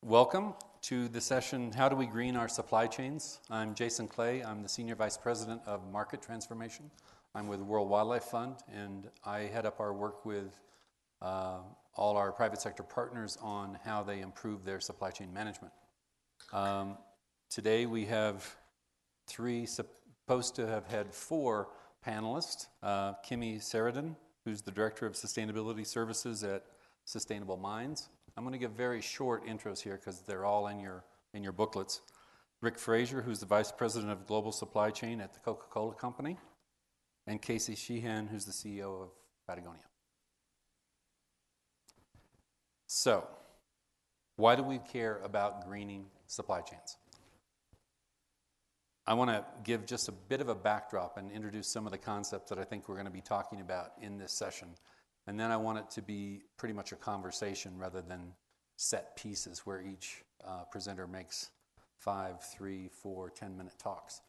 Welcome to the session, How Do We Green Our Supply Chains? I'm Jason Clay. I'm the Senior Vice President of Market Transformation. I'm with the World Wildlife Fund, and I head up our work with all our private sector partners on how they improve their supply chain management. Today we have supposed to have had four panelists. Kimi Ceridon, who's the Director of Sustainability Services at Sustainable Minds. I'm going to give very short intros here because they're all in your booklets. Frazier, who's the Vice President of Global Supply Chain at the Coca-Cola Company, and Sheahan, who's the CEO of Patagonia. So, why do we care about greening supply chains? I want to give just a bit of a backdrop and introduce some of the concepts that I think we're going to be talking about in this session. And then I want it to be pretty much a conversation rather than set pieces where each presenter makes 5, 3, 4, 10-minute talks.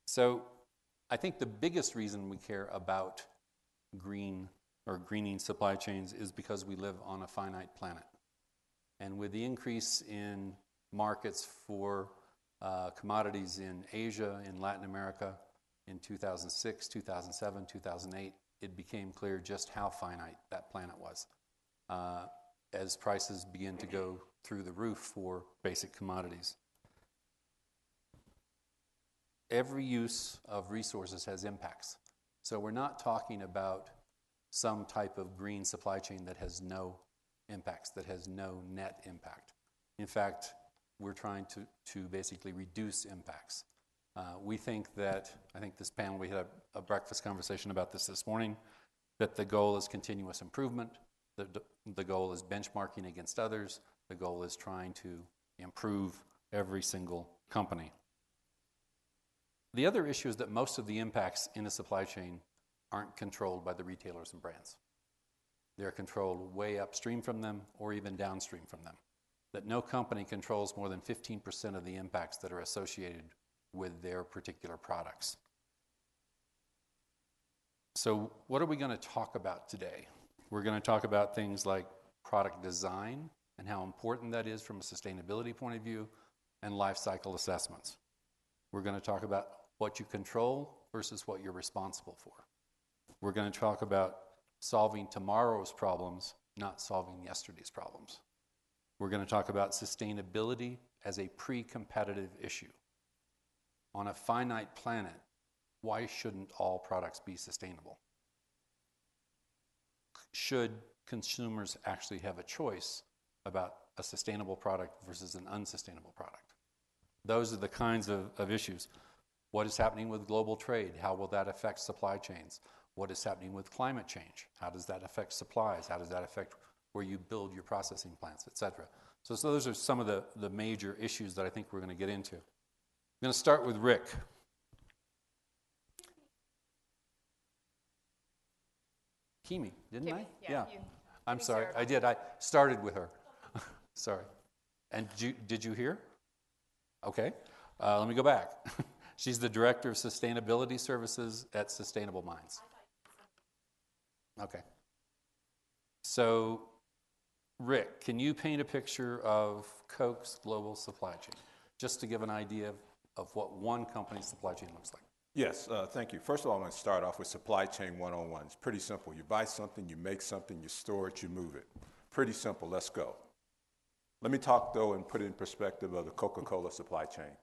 So I think the biggest reason we care about greening supply chains is because we live on a finite planet. And with the increase in markets for commodities in Asia, in Latin America, in 2006, 2007, 2008, it became clear just how finite that planet was as prices begin to go through the roof for basic commodities. Every use of resources has impacts. So we're not talking about some type of green supply chain that has no impacts, that has no net impact. In fact, we're trying to basically reduce impacts. We think that, I think this panel, we had a breakfast conversation about this morning, that the goal is continuous improvement, the goal is benchmarking against others, the goal is trying to improve every single company. The other issue is that most of the impacts in a supply chain aren't controlled by the retailers and brands. They're controlled way upstream from them or even downstream from them. That no company controls more than 15% of the impacts that are associated with their particular products. So what are we going to talk about today? We're going to talk about things like product design and how important that is from a sustainability point of view, and life cycle assessments. We're going to talk about what you control versus what you're responsible for. We're going to talk about solving tomorrow's problems, not solving yesterday's problems. We're going to talk about sustainability as a pre-competitive issue. On a finite planet, why shouldn't all products be sustainable? Should consumers actually have a choice about a sustainable product versus an unsustainable product? Those are the kinds of issues. What is happening with global trade? How will that affect supply chains? What is happening with climate change? How does that affect supplies? How does that affect where you build your processing plants, et cetera? So those are some of the major issues that I think we're going to get into. I'm going to start with Rick. Kimi, didn't I? Yeah. I'm sorry. I did. I started with her. Sorry. And did you hear? Okay. Let me go back. She's the Director of Sustainability Services at Sustainable Minds. Okay. So, Rick, can you paint a picture of Coke's global supply chain, just to give an idea of what one company's supply chain looks like? Yes, thank you. First of all, I'm going to start off with supply chain 101. It's pretty simple. You buy something, you make something, you store it, you move it. Pretty simple. Let's go. Let me talk, though, and put it in perspective of the Coca-Cola supply chain.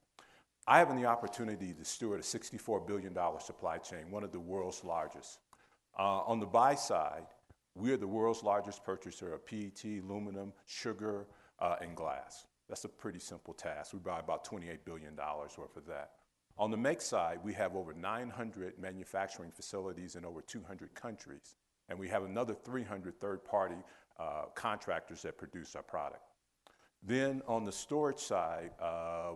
I have the opportunity to steward a $64 billion supply chain, one of the world's largest. On the buy side, we are the world's largest purchaser of PET, aluminum, sugar, and glass. That's a pretty simple task. We buy about $28 billion worth of that. On the make side, we have over 900 manufacturing facilities in over 200 countries, and we have another 300 third-party contractors that produce our product. Then on the storage side,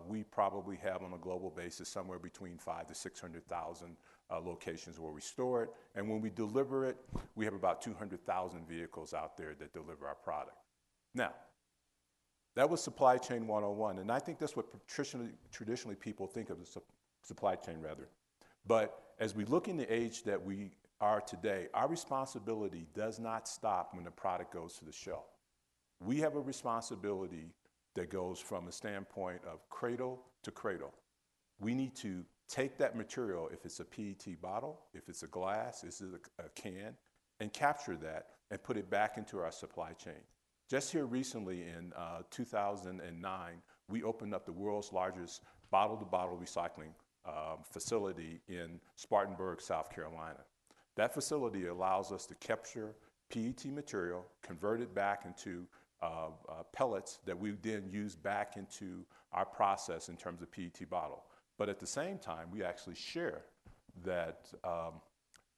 we probably have on a global basis somewhere between 500,000 to 600,000 locations where we store it, and when we deliver it, we have about 200,000 vehicles out there that deliver our product. Now, that was supply chain 101, and I think that's what traditionally people think of as supply chain, rather. But as we look in the age that we are today, our responsibility does not stop when the product goes to the shelf. We have a responsibility that goes from a standpoint of cradle to cradle. We need to take that material, if it's a PET bottle, if it's a glass, if it's a can, and capture that and put it back into our supply chain. Just here recently in 2009, we opened up the world's largest bottle-to-bottle recycling facility in Spartanburg, South Carolina. That facility allows us to capture PET material, convert it back into pellets that we then use back into our process in terms of PET bottle. But at the same time, we actually share that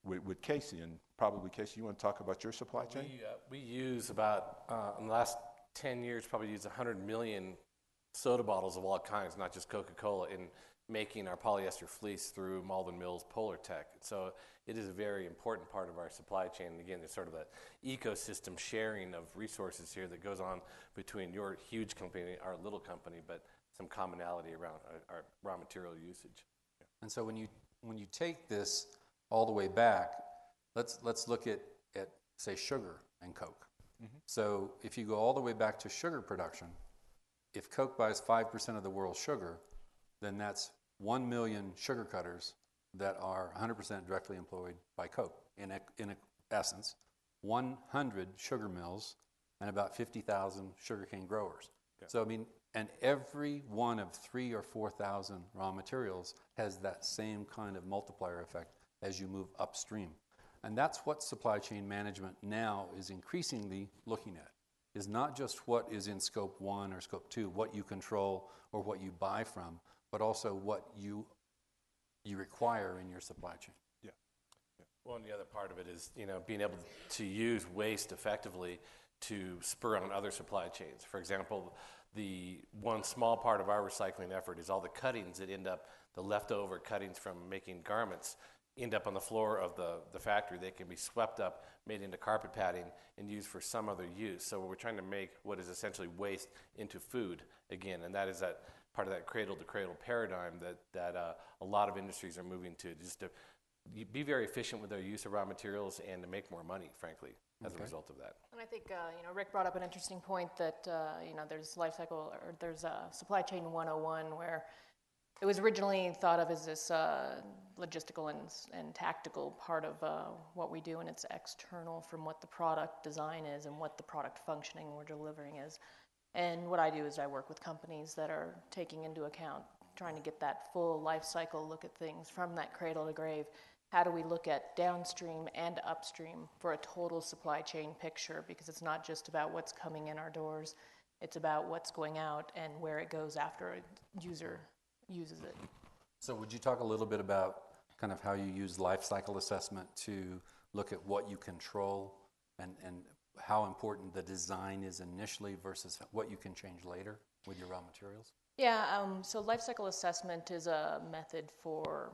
with Casey, and probably Casey, you want to talk about your supply chain? We use about, in the last 10 years, probably use 100 million soda bottles of all kinds, not just Coca-Cola, in making our polyester fleece through Malvern Mills Polar Tech. So it is a very important part of our supply chain. And again, there's sort of an ecosystem sharing of resources here that goes on between your huge company, our little company, but some commonality around our raw material usage. And so when you take this all the way back, let's look at say sugar and Coke. Mm-hmm. So if you go all the way back to sugar production, if Coke buys 5% of the world's sugar, then that's 1 million sugar cutters that are 100% directly employed by Coke. In essence, 100 sugar mills and about 50,000 sugarcane growers. Okay. So I mean, and every one of 3,000 or 4,000 raw materials has that same kind of multiplier effect as you move upstream. And that's what supply chain management now is increasingly looking at, is not just what is in scope 1 or scope 2, what you control or what you buy from, but also what you require in your supply chain. Yeah. Well, and the other part of it is, being able to use waste effectively to spur on other supply chains. For example, the one small part of our recycling effort is all the cuttings that end up, the leftover cuttings from making garments, end up on the floor of the factory. They can be swept up, made into carpet padding, and used for some other use. So we're trying to make what is essentially waste into food again, and that is that part of that cradle-to-cradle paradigm that a lot of industries are moving to, just to be very efficient with their use of raw materials and to make more money, frankly, as a result of that. And I think Rick brought up an interesting point that there's life cycle, or there's supply chain 101, where it was originally thought of as this logistical and tactical part of what we do, and it's external from what the product design is and what the product functioning we're delivering is. And what I do is I work with companies that are taking into account, trying to get that full life cycle look at things from that cradle to grave. How do we look at downstream and upstream for a total supply chain picture? Because it's not just about what's coming in our doors, it's about what's going out and where it goes after a user uses it. So would you talk a little bit about kind of how you use life cycle assessment to look at what you control and how important the design is initially versus what you can change later with your raw materials? Yeah, so life cycle assessment is a method for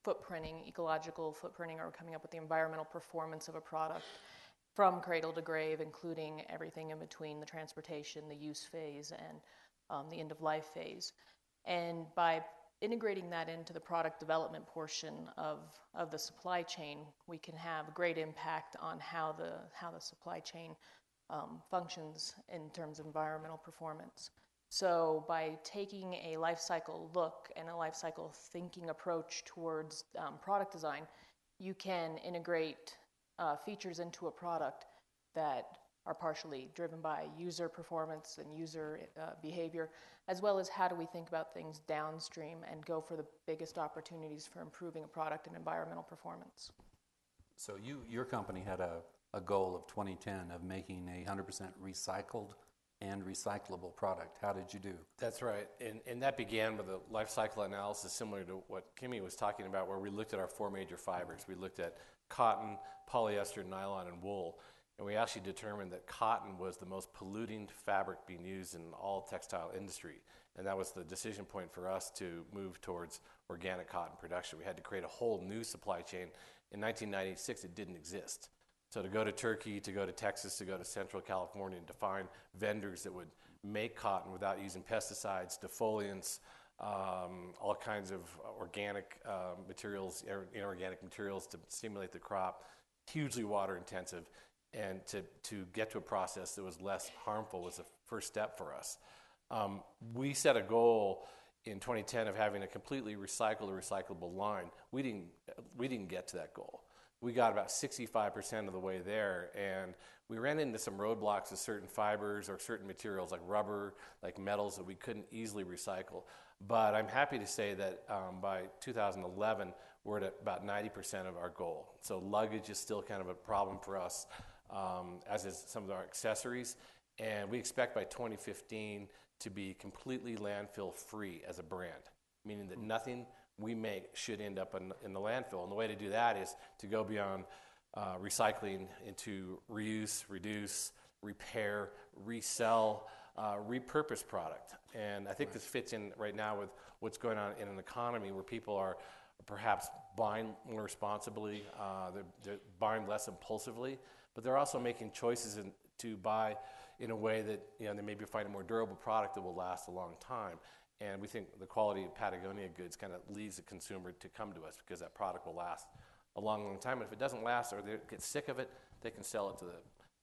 footprinting, ecological footprinting, or coming up with the environmental performance of a product from cradle to grave, including everything in between the transportation, the use phase, and the end of life phase. And by integrating that into the product development portion of the supply chain, we can have a great impact on how the supply chain functions in terms of environmental performance. So by taking a life cycle look and a life cycle thinking approach towards product design, you can integrate features into a product that are partially driven by user performance and user behavior, as well as how do we think about things downstream and go for the biggest opportunities for improving a product and environmental performance. So your company had a goal of 2010 of making a 100% recycled and recyclable product. How did you do? That's right. And that began with a life cycle analysis similar to what Kimi was talking about, where we looked at our 4 major fibers. We looked at cotton, polyester, nylon, and wool. And we actually determined that cotton was the most polluting fabric being used in all textile industry. And that was the decision point for us to move towards organic cotton production. We had to create a whole new supply chain. In 1996, it didn't exist. So to go to Turkey, to go to Texas, to go to Central California, and to find vendors that would make cotton without using pesticides, defoliants, all kinds of organic materials, inorganic materials to stimulate the crop, hugely water intensive. and to get to a process that was less harmful was the first step for us. We set a goal in 2010 of having a completely recycled or recyclable line. We didn't get to that goal. We got about 65% of the way there, and we ran into some roadblocks with certain fibers or certain materials like rubber, like metals that we couldn't easily recycle. But I'm happy to say that by 2011, we're at about 90% of our goal. So luggage is still kind of a problem for us, as is some of our accessories. And we expect by 2015 to be completely landfill free as a brand, meaning that nothing we make should end up in the landfill. And the way to do that is to go beyond recycling into reuse, reduce, repair, resell, repurpose product. And I think this fits in right now with what's going on in an economy where people are perhaps buying more responsibly, they're buying less impulsively, but they're also making choices to buy in a way that they maybe find a more durable product that will last a long time. And we think the quality of Patagonia goods kind of leads the consumer to come to us because that product will last a long, long time. And if it doesn't last or they get sick of it, they can sell it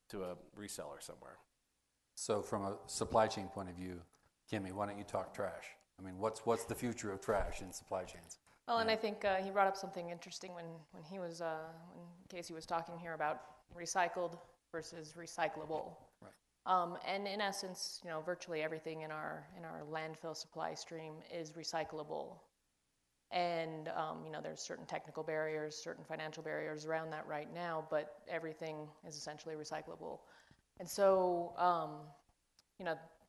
to a reseller somewhere. So from a supply chain point of view, Kimi, why don't you talk trash? I mean, what's the future of trash in supply chains? Well, and I think he brought up something interesting when when Casey was talking here about recycled versus recyclable. Right. And in essence, virtually everything in our landfill supply stream is recyclable. And there's certain technical barriers, certain financial barriers around that right now, but everything is essentially recyclable. And so,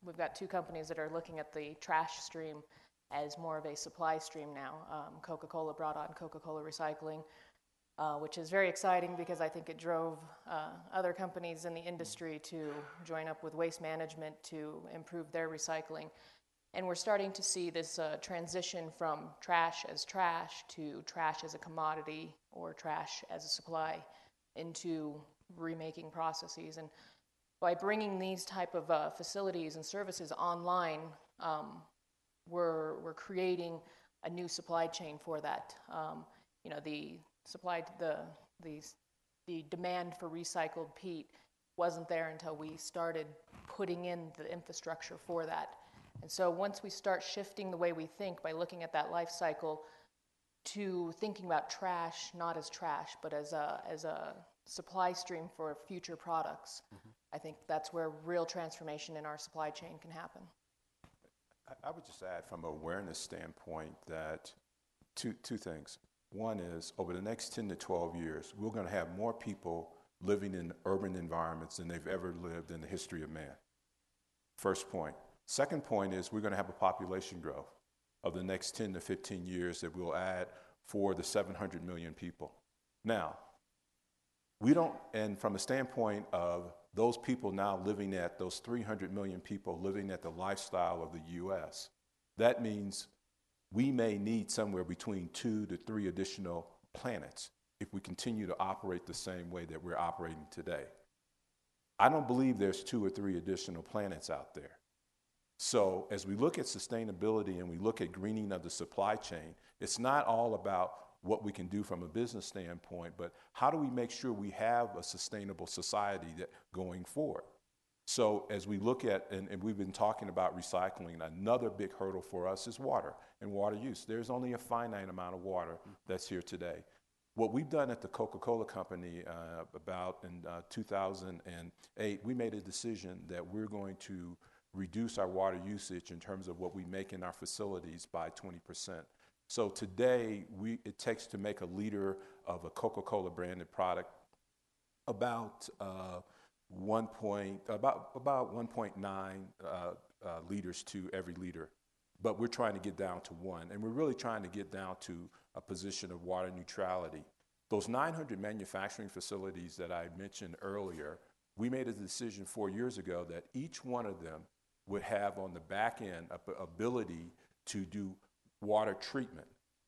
we've got two companies that are looking at the trash stream as more of a supply stream now. Coca-Cola brought on Coca-Cola Recycling, which is very exciting because I think it drove other companies in the industry to join up with Waste Management to improve their recycling. And we're starting to see this transition from trash to trash as a commodity or trash as a supply into remaking processes. And by bringing these type of facilities and services online, we're creating a new supply chain for that. The demand for recycled peat wasn't there until we started putting in the infrastructure for that. And so once we start shifting the way we think by looking at that life cycle to thinking about trash not as trash but as a supply stream for future products, I think that's where real transformation in our supply chain can happen. I would just add from an awareness standpoint that two things. One is over the next 10 to 12 years, we're going to have more people living in urban environments than they've ever lived in the history of man. First point. Second point is we're going to have a population growth of the next 10 to 15 years that we'll add for the 700 million people. Now, and from a standpoint of those people now living at, those 300 million people living at the lifestyle of the U.S., that means we may need somewhere between 2 to 3 additional planets if we continue to operate the same way that we're operating today. I don't believe there's 2 or 3 additional planets out there. So as we look at sustainability and we look at greening of the supply chain, it's not all about what we can do from a business standpoint, but how do we make sure we have a sustainable society that going forward? So as we look at, and we've been talking about recycling, another big hurdle for us is water and water use. There's only a finite amount of water that's here today. What we've done at the Coca-Cola Company about in 2008, we made a decision that we're going to reduce our water usage in terms of what we make in our facilities by 20%. So today, it takes to make a liter of a Coca-Cola branded product about 1.9 liters to every liter. But we're trying to get down to 1, and we're really trying to get down to a position of water neutrality. Those 900 manufacturing facilities that I mentioned earlier, we made a decision 4 years ago that each one of them would have on the back end an ability to do water treatment.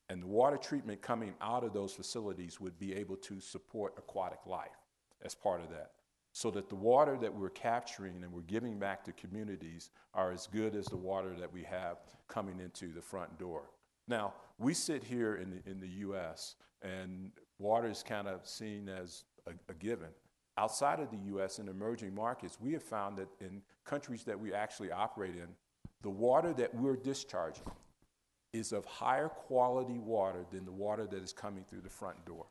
And the water treatment coming out of those facilities would be able to support aquatic life as part of that. So that the water that we're capturing and we're giving back to communities are as good as the water that we have coming into the front door. Now, we sit here in the U.S., and water is kind of seen as a given. Outside of the U.S. and emerging markets, we have found that in countries that we actually operate in, the water that we're discharging is of higher quality water than the water that is coming through the front door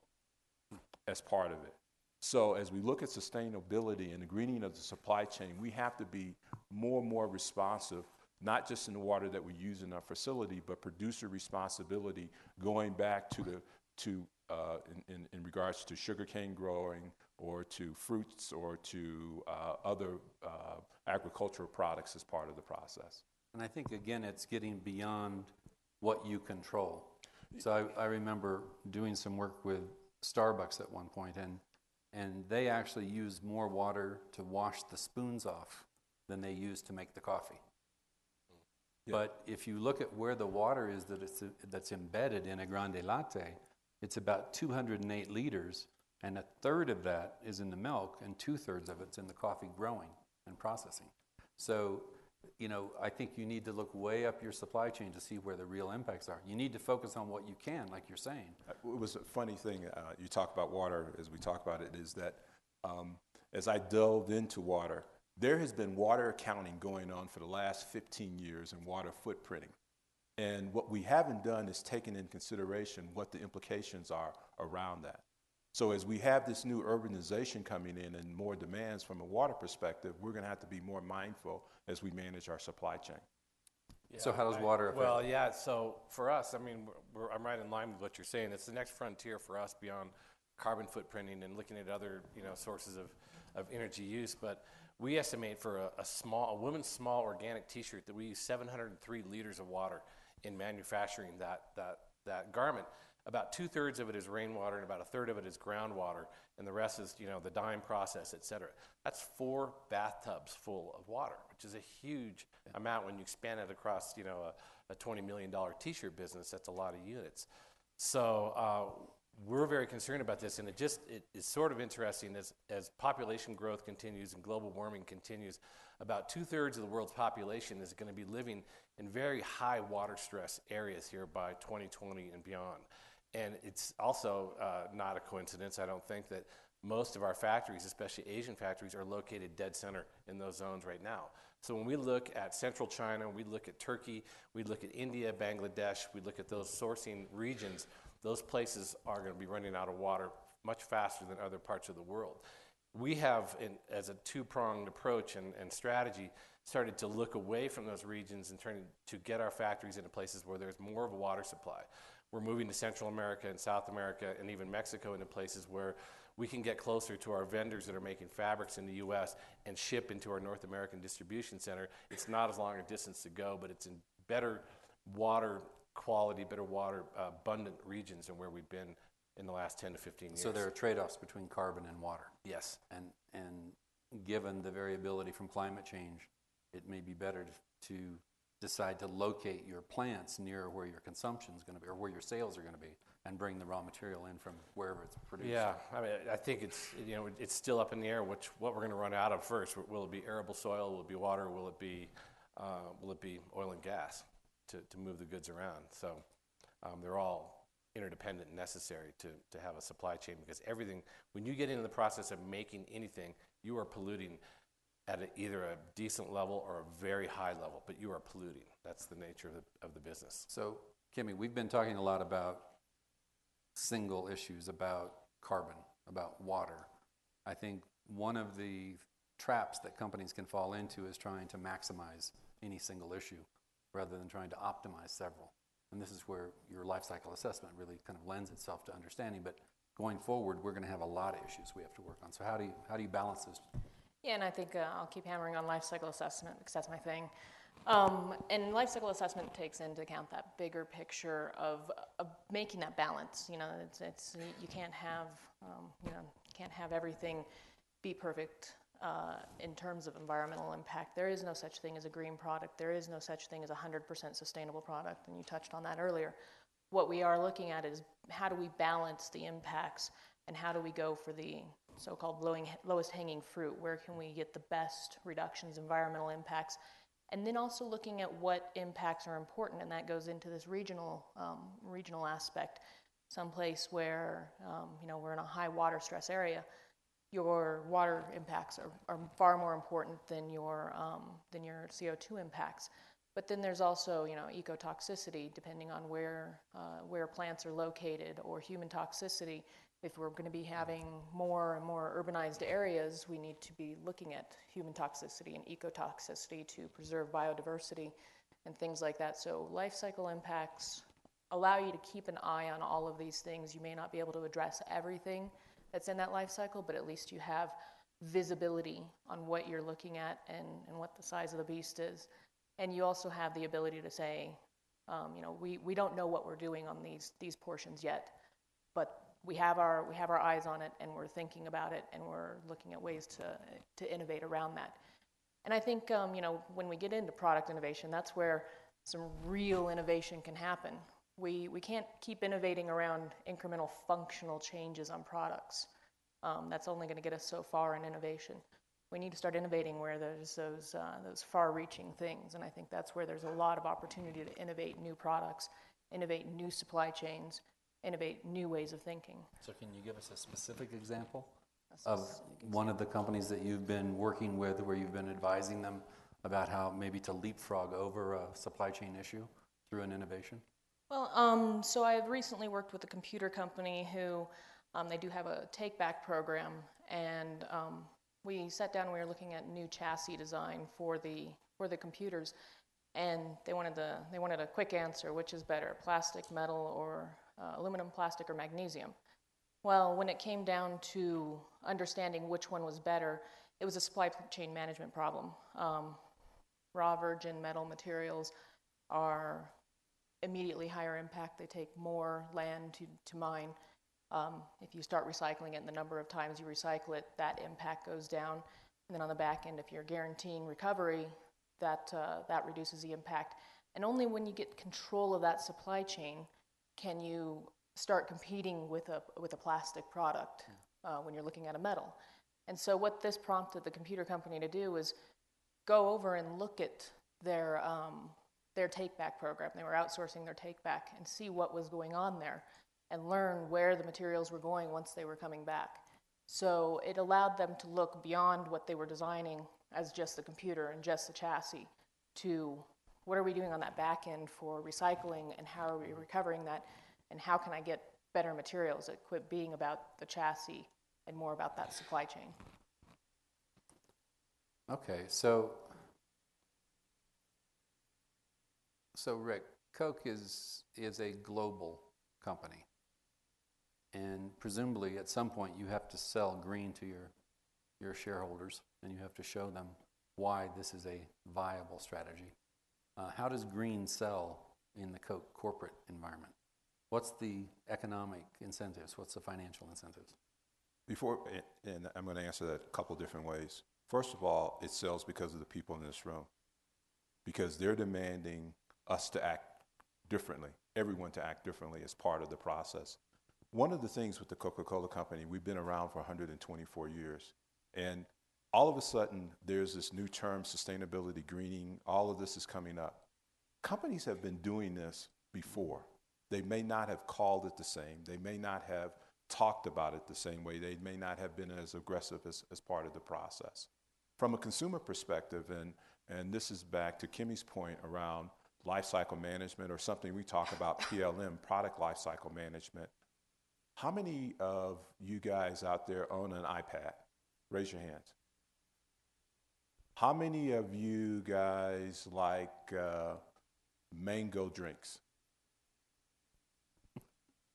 as part of it. So as we look at sustainability and the greening of the supply chain, we have to be more and more responsive, not just in the water that we use in our facility, but producer responsibility going back to in regards to sugarcane growing or to fruits or to other agricultural products as part of the process. And I think, again, it's getting beyond what you control. So I remember doing some work with Starbucks at one point, and they actually use more water to wash the spoons off than they use to make the coffee. Yeah. But if you look at where the water is that's embedded in a grande latte, it's about 208 liters, and a third of that is in the milk, and 2/3 of it's in the coffee growing and processing. So, I think you need to look way up your supply chain to see where the real impacts are. You need to focus on what you can, like you're saying. It was a funny thing, you talk about water as we talk about it, is that as I delved into water, there has been water accounting going on for the last 15 years and water footprinting. And what we haven't done is taken in consideration what the implications are around that. So as we have this new urbanization coming in and more demands from a water perspective, we're going to have to be more mindful as we manage our supply chain. Yeah, so how does water affect? Well, yeah, so for us, I mean, I'm right in line with what you're saying. It's the next frontier for us beyond carbon footprinting and looking at other sources of energy use. But we estimate for a woman's small organic T-shirt that we use 703 liters of water in manufacturing that garment. About 2/3 of it is rainwater and about 1/3 of it is groundwater, and the rest is the dyeing process, et cetera. That's 4 bathtubs full of water, which is a huge amount when you expand it across a $20 million T-shirt business. That's a lot of units. So we're very concerned about this, and it is sort of interesting as population growth continues and global warming continues. About 2/3 of the world's population is going to be living in very high water stress areas here by 2020 and beyond. And it's also not a coincidence, I don't think, that most of our factories, especially Asian factories, are located dead center in those zones right now. So when we look at central China, we look at Turkey, we look at India, Bangladesh, we look at those sourcing regions, those places are going to be running out of water much faster than other parts of the world. We have, as a two-pronged approach and strategy, started to look away from those regions and trying to get our factories into places where there's more of a water supply. We're moving to Central America and South America and even Mexico into places where we can get closer to our vendors that are making fabrics in the U.S. and ship into our North American distribution center. It's not as long a distance to go, but it's in better water quality, better water abundant regions than where we've been in the last 10 to 15 years. So there are trade-offs between carbon and water. Yes. And given the variability from climate change, it may be better to decide to locate your plants near where your consumption is going to be or where your sales are going to be and bring the raw material in from wherever it's produced. Yeah, I mean, I think it's still up in the air what we're going to run out of first. Will it be arable soil? Will it be water? Will it be oil and gas to move the goods around? So they're all interdependent and necessary to have a supply chain, because everything, when you get into the process of making anything, you are polluting at either a decent level or a very high level, but you are polluting. That's the nature of the business. So, Kimi, we've been talking a lot about single issues, about carbon, about water. I think one of the traps that companies can fall into is trying to maximize any single issue rather than trying to optimize several. And this is where your life cycle assessment really kind of lends itself to understanding. But going forward, we're going to have a lot of issues we have to work on. So how do you balance this? Yeah, and I think I'll keep hammering on life cycle assessment because that's my thing. And life cycle assessment takes into account that bigger picture of making that balance. It's you can't have everything be perfect in terms of environmental impact. There is no such thing as a green product. There is no such thing as a 100% sustainable product, and you touched on that earlier. What we are looking at is how do we balance the impacts and how do we go for the so-called lowest hanging fruit? Where can we get the best reductions, environmental impacts? And then also looking at what impacts are important, and that goes into this regional aspect. Someplace where we're in a high water stress area, your water impacts are far more important than your CO2 impacts. But then there's also, ecotoxicity, depending on where plants are located, or human toxicity. If we're going to be having more and more urbanized areas, we need to be looking at human toxicity and ecotoxicity to preserve biodiversity and things like that. So life cycle impacts allow you to keep an eye on all of these things. You may not be able to address everything that's in that life cycle, but at least you have visibility on what you're looking at and what the size of the beast is. And you also have the ability to say, we don't know what we're doing on these portions yet, but we have our eyes on it, and we're thinking about it, and we're looking at ways to innovate around that. And I think when we get into product innovation, that's where some real innovation can happen. We can't keep innovating around incremental functional changes on products. That's only going to get us so far in innovation. We need to start innovating where there's those far-reaching things, and I think that's where there's a lot of opportunity to innovate new products, innovate new supply chains, innovate new ways of thinking. So can you give us a specific example of one of the companies that you've been working with, where you've been advising them about how maybe to leapfrog over a supply chain issue through an innovation? Well, so I've recently worked with a computer company who they do have a take-back program, and we sat down and we were looking at new chassis design for the computers, and they wanted a quick answer: which is better, plastic, metal, or aluminum, plastic, or magnesium? Well, when it came down to understanding which one was better, it was a supply chain management problem. Raw virgin metal materials are immediately higher impact. They take more land to mine. If you start recycling it, and the number of times you recycle it, that impact goes down. And then on the back end, if you're guaranteeing recovery, that reduces the impact. And only when you get control of that supply chain can you start competing with a plastic product when you're looking at a metal. And so what this prompted the computer company to do was go over and look at their take-back program. They were outsourcing their take-back, and see what was going on there, and learn where the materials were going once they were coming back. So it allowed them to look beyond what they were designing as just the computer and just the chassis to what are we doing on that back end for recycling, and how are we recovering that, and how can I get better materials that quit being about the chassis and more about that supply chain. Okay, so Rick, Coke is a global company, and presumably at some point you have to sell green to your shareholders, and you have to show them why this is a viable strategy. How does green sell in the Coke corporate environment? What's the economic incentives? What's the financial incentives? And I'm going to answer that a couple different ways. First of all, it sells because of the people in this room, because they're demanding us to act differently, everyone to act differently as part of the process. One of the things with the Coca-Cola Company, we've been around for 124 years, and all of a sudden there's this new term, sustainability, greening, all of this is coming up. Companies have been doing this before. They may not have called it the same. They may not have talked about it the same way. They may not have been as aggressive as part of the process. From a consumer perspective, and this is back to Kimi's point around life cycle management, or something we talk about, PLM, product life cycle management. How many of you guys out there own an iPad? Raise your hands. How many of you guys like mango drinks?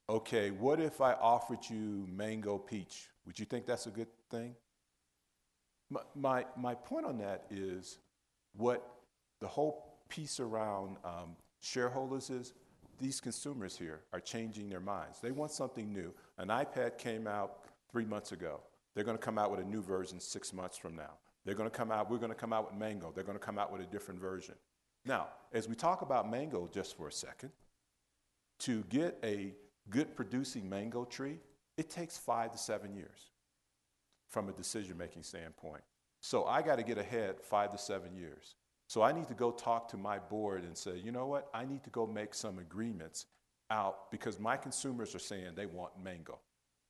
Okay, what if I offered you mango peach? Would you think that's a good thing? My point on that is, what the whole piece around shareholders is, these consumers here are changing their minds. They want something new. An iPad came out 3 months ago. They're going to come out with a new version 6 months from now. We're going to come out with mango. They're going to come out with a different version. Now, as we talk about mango just for a second, to get a good producing mango tree, it takes 5 to 7 years from a decision-making standpoint. So I got to get ahead 5 to 7 years. So I need to go talk to my board and say, you know what, I need to go make some agreements out, because my consumers are saying they want mango.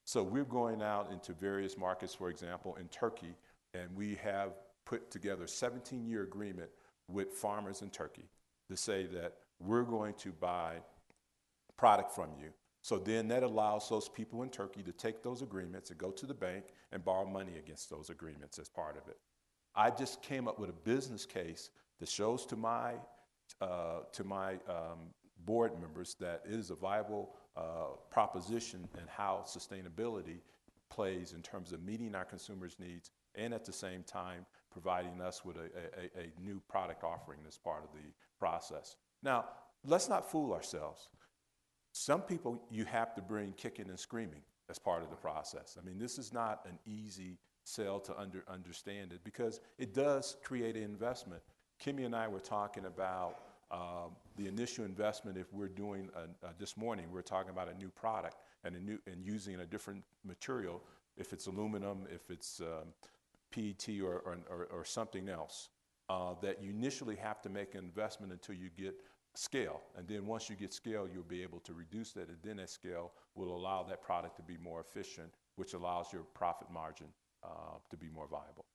So we're going out into various markets, for example, in Turkey, and we have put together a 17-year agreement with farmers in Turkey to say that we're going to buy product from you. So then that allows those people in Turkey to take those agreements and go to the bank and borrow money against those agreements as part of it. I just came up with a business case that shows to my board members that it is a viable proposition and how sustainability plays in terms of meeting our consumers' needs and at the same time providing us with a new product offering as part of the process. Now, let's not fool ourselves. Some people you have to bring kicking and screaming as part of the process. I mean, this is not an easy sell to understand it because it does create an investment. Kimi and I were talking about the initial investment. If we're doing this morning, we're talking about a new product and using a different material. If it's aluminum, if it's PET or something else, that you initially have to make an investment until you get scale. And then once you get scale, you'll be able to reduce that. And then that scale will allow that product to be more efficient, which allows your profit margin to be more viable.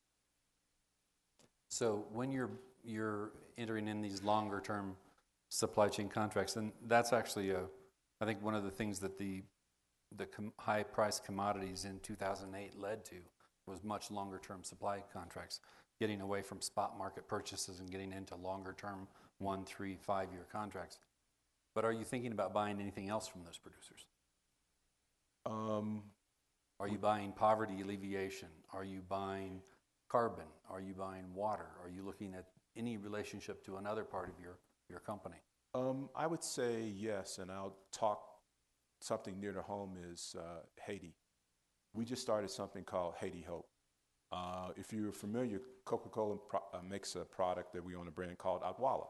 So when you're entering in these longer term supply chain contracts, and that's actually I think one of the things that the high price commodities in 2008 led to was much longer term supply contracts, getting away from spot market purchases and getting into longer term 1, 3, 5-year contracts. But are you thinking about buying anything else from those producers? Are you buying poverty alleviation? Are you buying carbon? Are you buying water? Are you looking at any relationship to another part of your company? I would say yes, and I'll talk something near to home is Haiti. We just started something called Haiti Hope. If you're familiar, Coca-Cola makes a product that we own a brand called Adwala.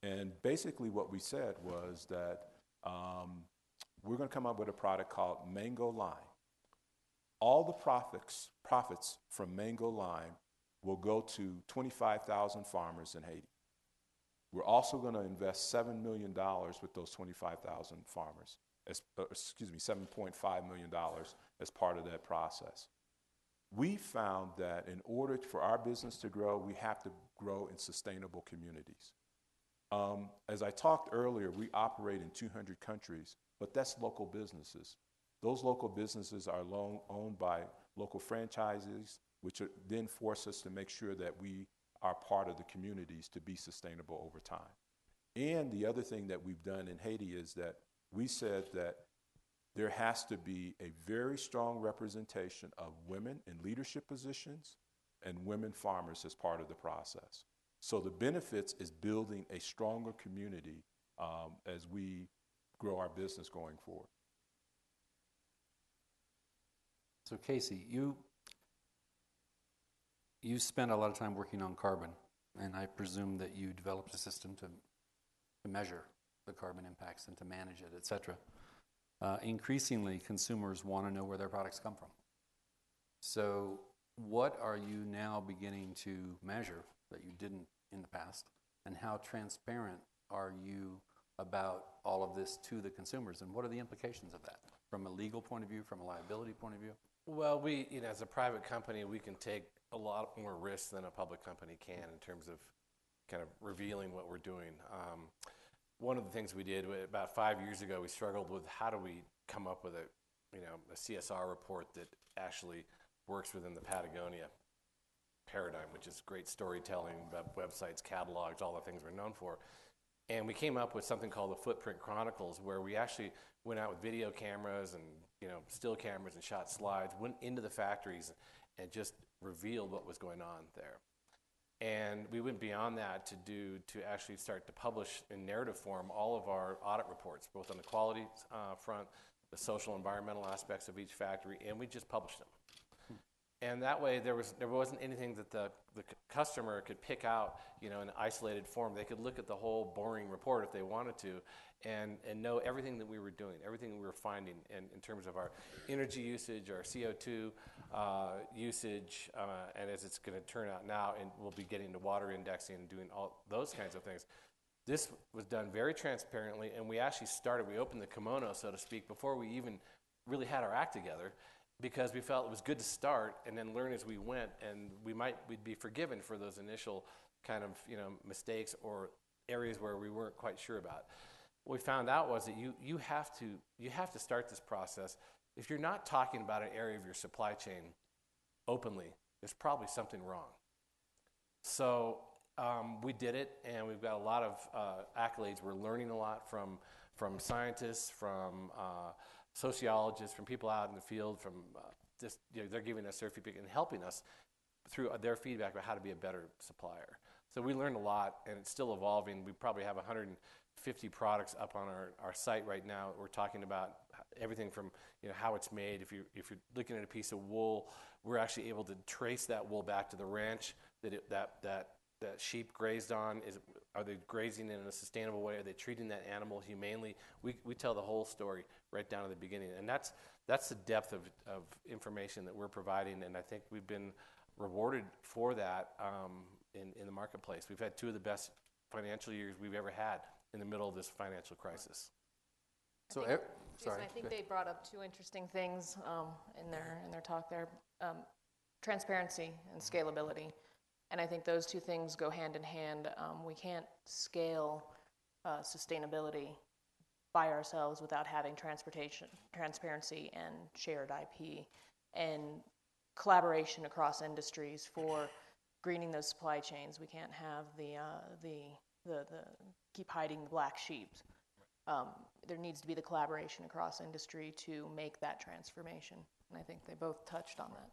And basically what we said was that we're going to come up with a product called Mango Lime. All the profits from Mango Lime will go to 25,000 farmers in Haiti. We're also going to invest $7 million with those 25,000 farmers, $7.5 million as part of that process. We found that in order for our business to grow, we have to grow in sustainable communities. As I talked earlier, we operate in 200 countries, but that's local businesses. Those local businesses are owned by local franchises, which then force us to make sure that we are part of the communities to be sustainable over time. And the other thing that we've done in Haiti is that we said that there has to be a very strong representation of women in leadership positions and women farmers as part of the process. So the benefits is building a stronger community as we grow our business going forward. So Casey, you spent a lot of time working on carbon, and I presume that you developed a system to measure the carbon impacts and to manage it, et cetera. Increasingly, consumers want to know where their products come from. So what are you now beginning to measure that you didn't in the past, and how transparent are you about all of this to the consumers, and what are the implications of that from a legal point of view, from a liability point of view? Well, we, as a private company, we can take a lot more risks than a public company can in terms of kind of revealing what we're doing. One of the things we did about 5 years ago, we struggled with how do we come up with a CSR report that actually works within the Patagonia paradigm, which is great storytelling, websites, catalogs, all the things we're known for. And we came up with something called the Footprint Chronicles, where we actually went out with video cameras and still cameras and shot slides, went into the factories and just revealed what was going on there. And we went beyond that to actually start to publish in narrative form all of our audit reports, both on the quality front, the social environmental aspects of each factory, and we just published them. And that way, there wasn't anything that the customer could pick out, in an isolated form. They could look at the whole boring report if they wanted to, and know everything that we were doing, everything we were finding in terms of our energy usage, our CO2 usage, and as it's going to turn out now, and we'll be getting to water indexing and doing all those kinds of things. This was done very transparently, and we actually we opened the kimono, so to speak, before we even really had our act together, because we felt it was good to start and then learn as we went, and we'd be forgiven for those initial kind of mistakes or areas where we weren't quite sure about. What we found out was that you have to start this process. If you're not talking about an area of your supply chain openly, there's probably something wrong. So we did it, and we've got a lot of accolades. We're learning a lot from scientists, from sociologists, from people out in the field, from they're giving us their feedback and helping us through their feedback about how to be a better supplier. So we learned a lot, and it's still evolving. We probably have 150 products up on our site right now. We're talking about everything from how it's made. If you're looking at a piece of wool, we're actually able to trace that wool back to the ranch that sheep grazed on. Are they grazing in a sustainable way? Are they treating that animal humanely? We tell the whole story right down to the beginning, and that's the depth of information that we're providing, and I think we've been rewarded for that in the marketplace. We've had two of the best financial years we've ever had in the middle of this financial crisis. So, Jason, I think they brought up two interesting things in their talk there: transparency and scalability. And I think those two things go hand in hand. We can't scale sustainability by ourselves without having transparency, and shared IP, and collaboration across industries for greening those supply chains. We can't have the keep hiding the black sheep. There needs to be the collaboration across industry to make that transformation. And I think they both touched on that.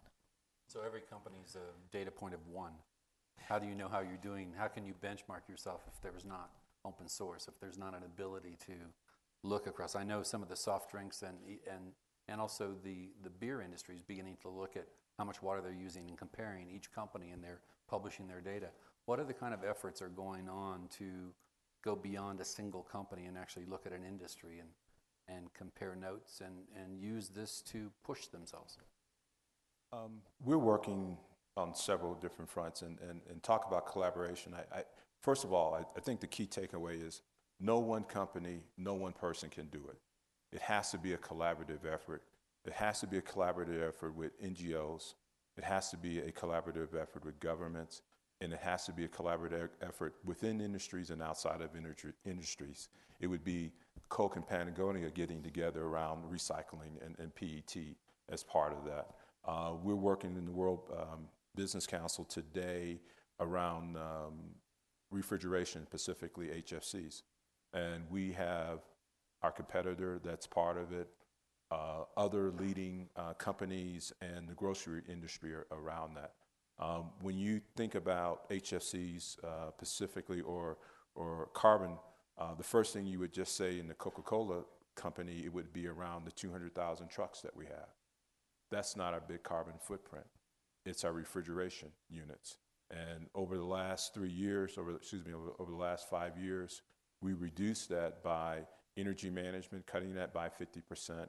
So every company's a data point of one. How do you know how you're doing? How can you benchmark yourself if there's not open source, if there's not an ability to look across? I know some of the soft drinks and also the beer industry is beginning to look at how much water they're using and comparing each company, and they're publishing their data. What other kind of efforts are going on to go beyond a single company and actually look at an industry and compare notes and use this to push themselves? We're working on several different fronts and talk about collaboration. First of all, I think the key takeaway is no one company, no one person can do it. It has to be a collaborative effort. It has to be a collaborative effort with NGOs. It has to be a collaborative effort with governments. And it has to be a collaborative effort within industries and outside of industries. It would be Coke and Patagonia getting together around recycling and PET as part of that. We're working in the World Business Council today around refrigeration, specifically HFCs. And we have our competitor that's part of it, other leading companies, and the grocery industry around that. When you think about HFCs specifically or carbon, the first thing you would just say in the Coca-Cola company, it would be around the 200,000 trucks that we have. That's not our big carbon footprint. It's our refrigeration units. And over the last 3 years, over the last 5 years, we reduced that by energy management, cutting that by 50%,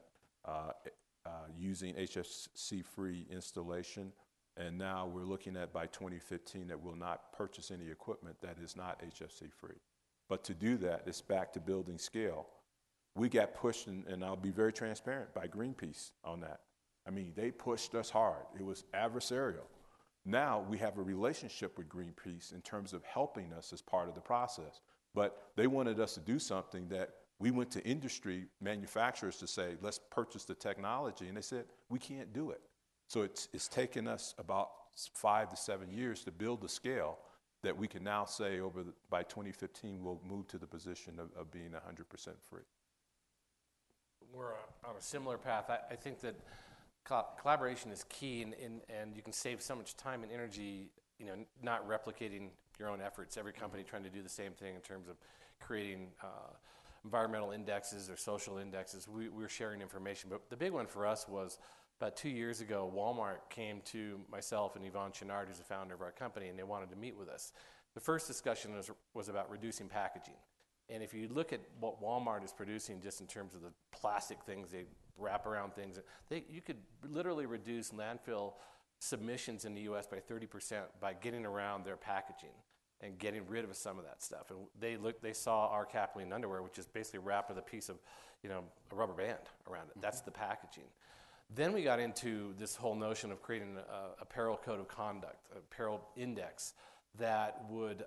using HFC-free installation. And now we're looking at by 2015 that we'll not purchase any equipment that is not HFC-free. But to do that, it's back to building scale. We got pushed, and I'll be very transparent, by Greenpeace on that. I mean, they pushed us hard. It was adversarial. Now we have a relationship with Greenpeace in terms of helping us as part of the process. But they wanted us to do something that we went to industry manufacturers to say, let's purchase the technology. And they said, we can't do it. So it's taken us about 5 to 7 years to build the scale that we can now say by 2015 we'll move to the position of being 100% free. We're on a similar path. I think that collaboration is key, and you can save so much time and energy, not replicating your own efforts. Every company trying to do the same thing in terms of creating environmental indexes or social indexes. We're sharing information, but the big one for us was about 2 years ago, Walmart came to myself and Yvonne Chenard, who's the founder of our company, and they wanted to meet with us. The first discussion was about reducing packaging. And if you look at what Walmart is producing just in terms of the plastic things, they wrap around things, you could literally reduce landfill submissions in the U.S. by 30% by getting around their packaging. and getting rid of some of that stuff. And they saw our Capilene underwear, which is basically wrapped with a piece of, a rubber band around it. That's the packaging. Then we got into this whole notion of creating an apparel code of conduct, apparel index that we would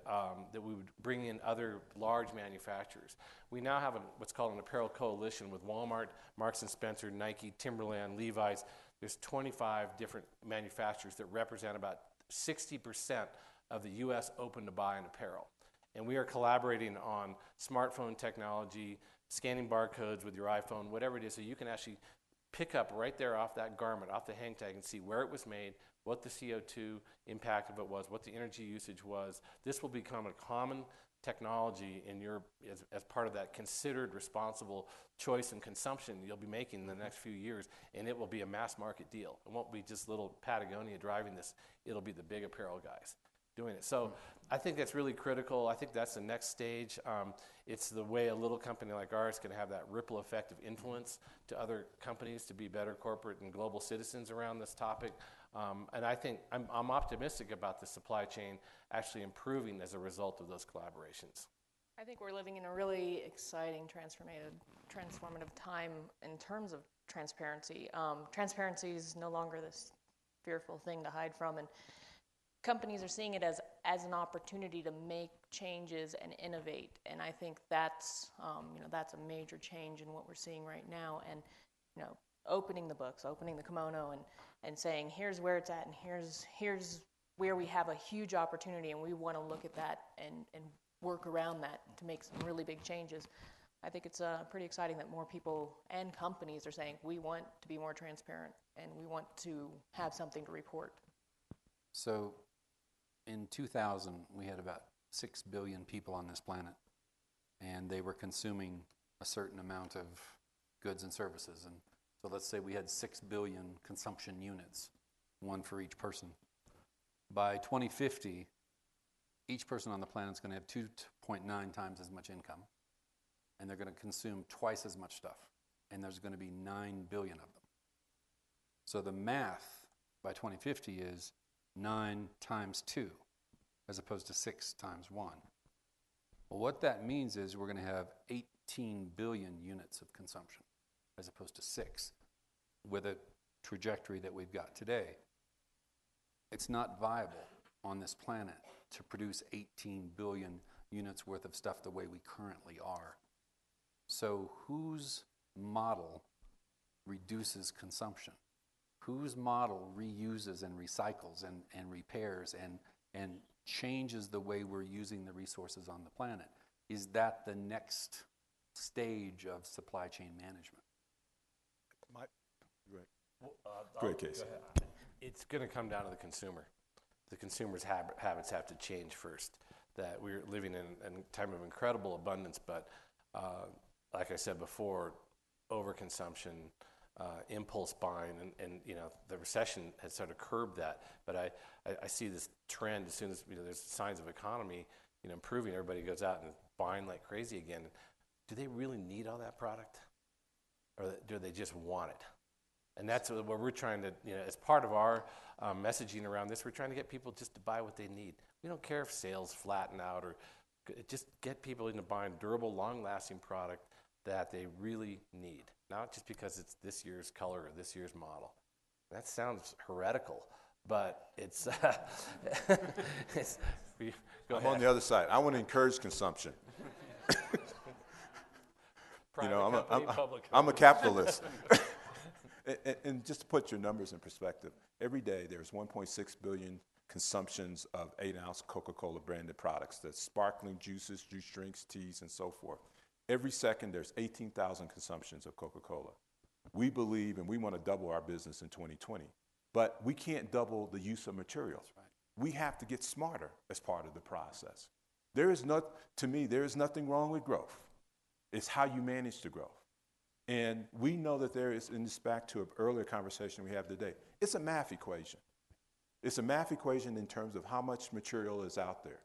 bring in other large manufacturers. We now have what's called an apparel coalition with Walmart, Marks & Spencer, Nike, Timberland, Levi's. There's 25 different manufacturers that represent about 60% of the U.S. open to buy in apparel. And we are collaborating on smartphone technology, scanning barcodes with your iPhone, whatever it is, so you can actually pick up right there off that garment, off the hang tag, and see where it was made, what the CO2 impact of it was, what the energy usage was. This will become a common technology in as part of that considered responsible choice and consumption you'll be making in the next few years, and it will be a mass market deal. It won't be just little Patagonia driving this. It'll be the big apparel guys doing it. So I think that's really critical. I think that's the next stage. It's the way a little company like ours can have that ripple effect of influence to other companies to be better corporate and global citizens around this topic. And I think I'm optimistic about the supply chain actually improving as a result of those collaborations. I think we're living in a really exciting, transformative time in terms of transparency. Transparency is no longer this fearful thing to hide from, and companies are seeing it as an opportunity to make changes and innovate. And I think that's a major change in what we're seeing right now. And opening the books, opening the kimono, and saying here's where it's at, and here's where we have a huge opportunity, and we want to look at that and work around that to make some really big changes. I think it's pretty exciting that more people and companies are saying we want to be more transparent and we want to have something to report. So in 2000, we had about 6 billion people on this planet, and they were consuming a certain amount of goods and services. And so let's say we had 6 billion consumption units, one for each person. By 2050, each person on the planet is going to have 2.9 times as much income, and they're going to consume twice as much stuff, and there's going to be 9 billion of them. So the math by 2050 is 9 times 2, as opposed to 6 times 1. Well, what that means is we're going to have 18 billion units of consumption, as opposed to 6, with a trajectory that we've got today. It's not viable on this planet to produce 18 billion units worth of stuff the way we currently are. So whose model reduces consumption? Whose model reuses and recycles and repairs and changes the way we're using the resources on the planet? Is that the next stage of supply chain management? Go ahead, Casey. It's going to come down to the consumer. The consumer's habits have to change first. That we're living in a time of incredible abundance, but like I said before, overconsumption, impulse buying, and the recession has sort of curbed that. But I see this trend as soon as there's signs of economy improving, everybody goes out and is buying like crazy again. Do they really need all that product, or do they just want it? And that's what we're trying to, as part of our messaging around this, we're trying to get people just to buy what they need. We don't care if sales flatten out, or just get people into buying durable, long-lasting product that they really need, not just because it's this year's color or this year's model. That sounds heretical, but it's... I'm on the other side. I want to encourage consumption. I'm a capitalist. And just to put your numbers in perspective, every day there's 1.6 billion consumptions of 8-ounce Coca-Cola branded products. That's sparkling juices, juice drinks, teas, and so forth. Every second there's 18,000 consumptions of Coca-Cola. We believe and we want to double our business in 2020, but we can't double the use of materials. Right. We have to get smarter as part of the process. To me, there is nothing wrong with growth. It's how you manage the growth. And we know that there is, and this back to an earlier conversation we have today, it's a math equation. It's a math equation in terms of how much material is out there.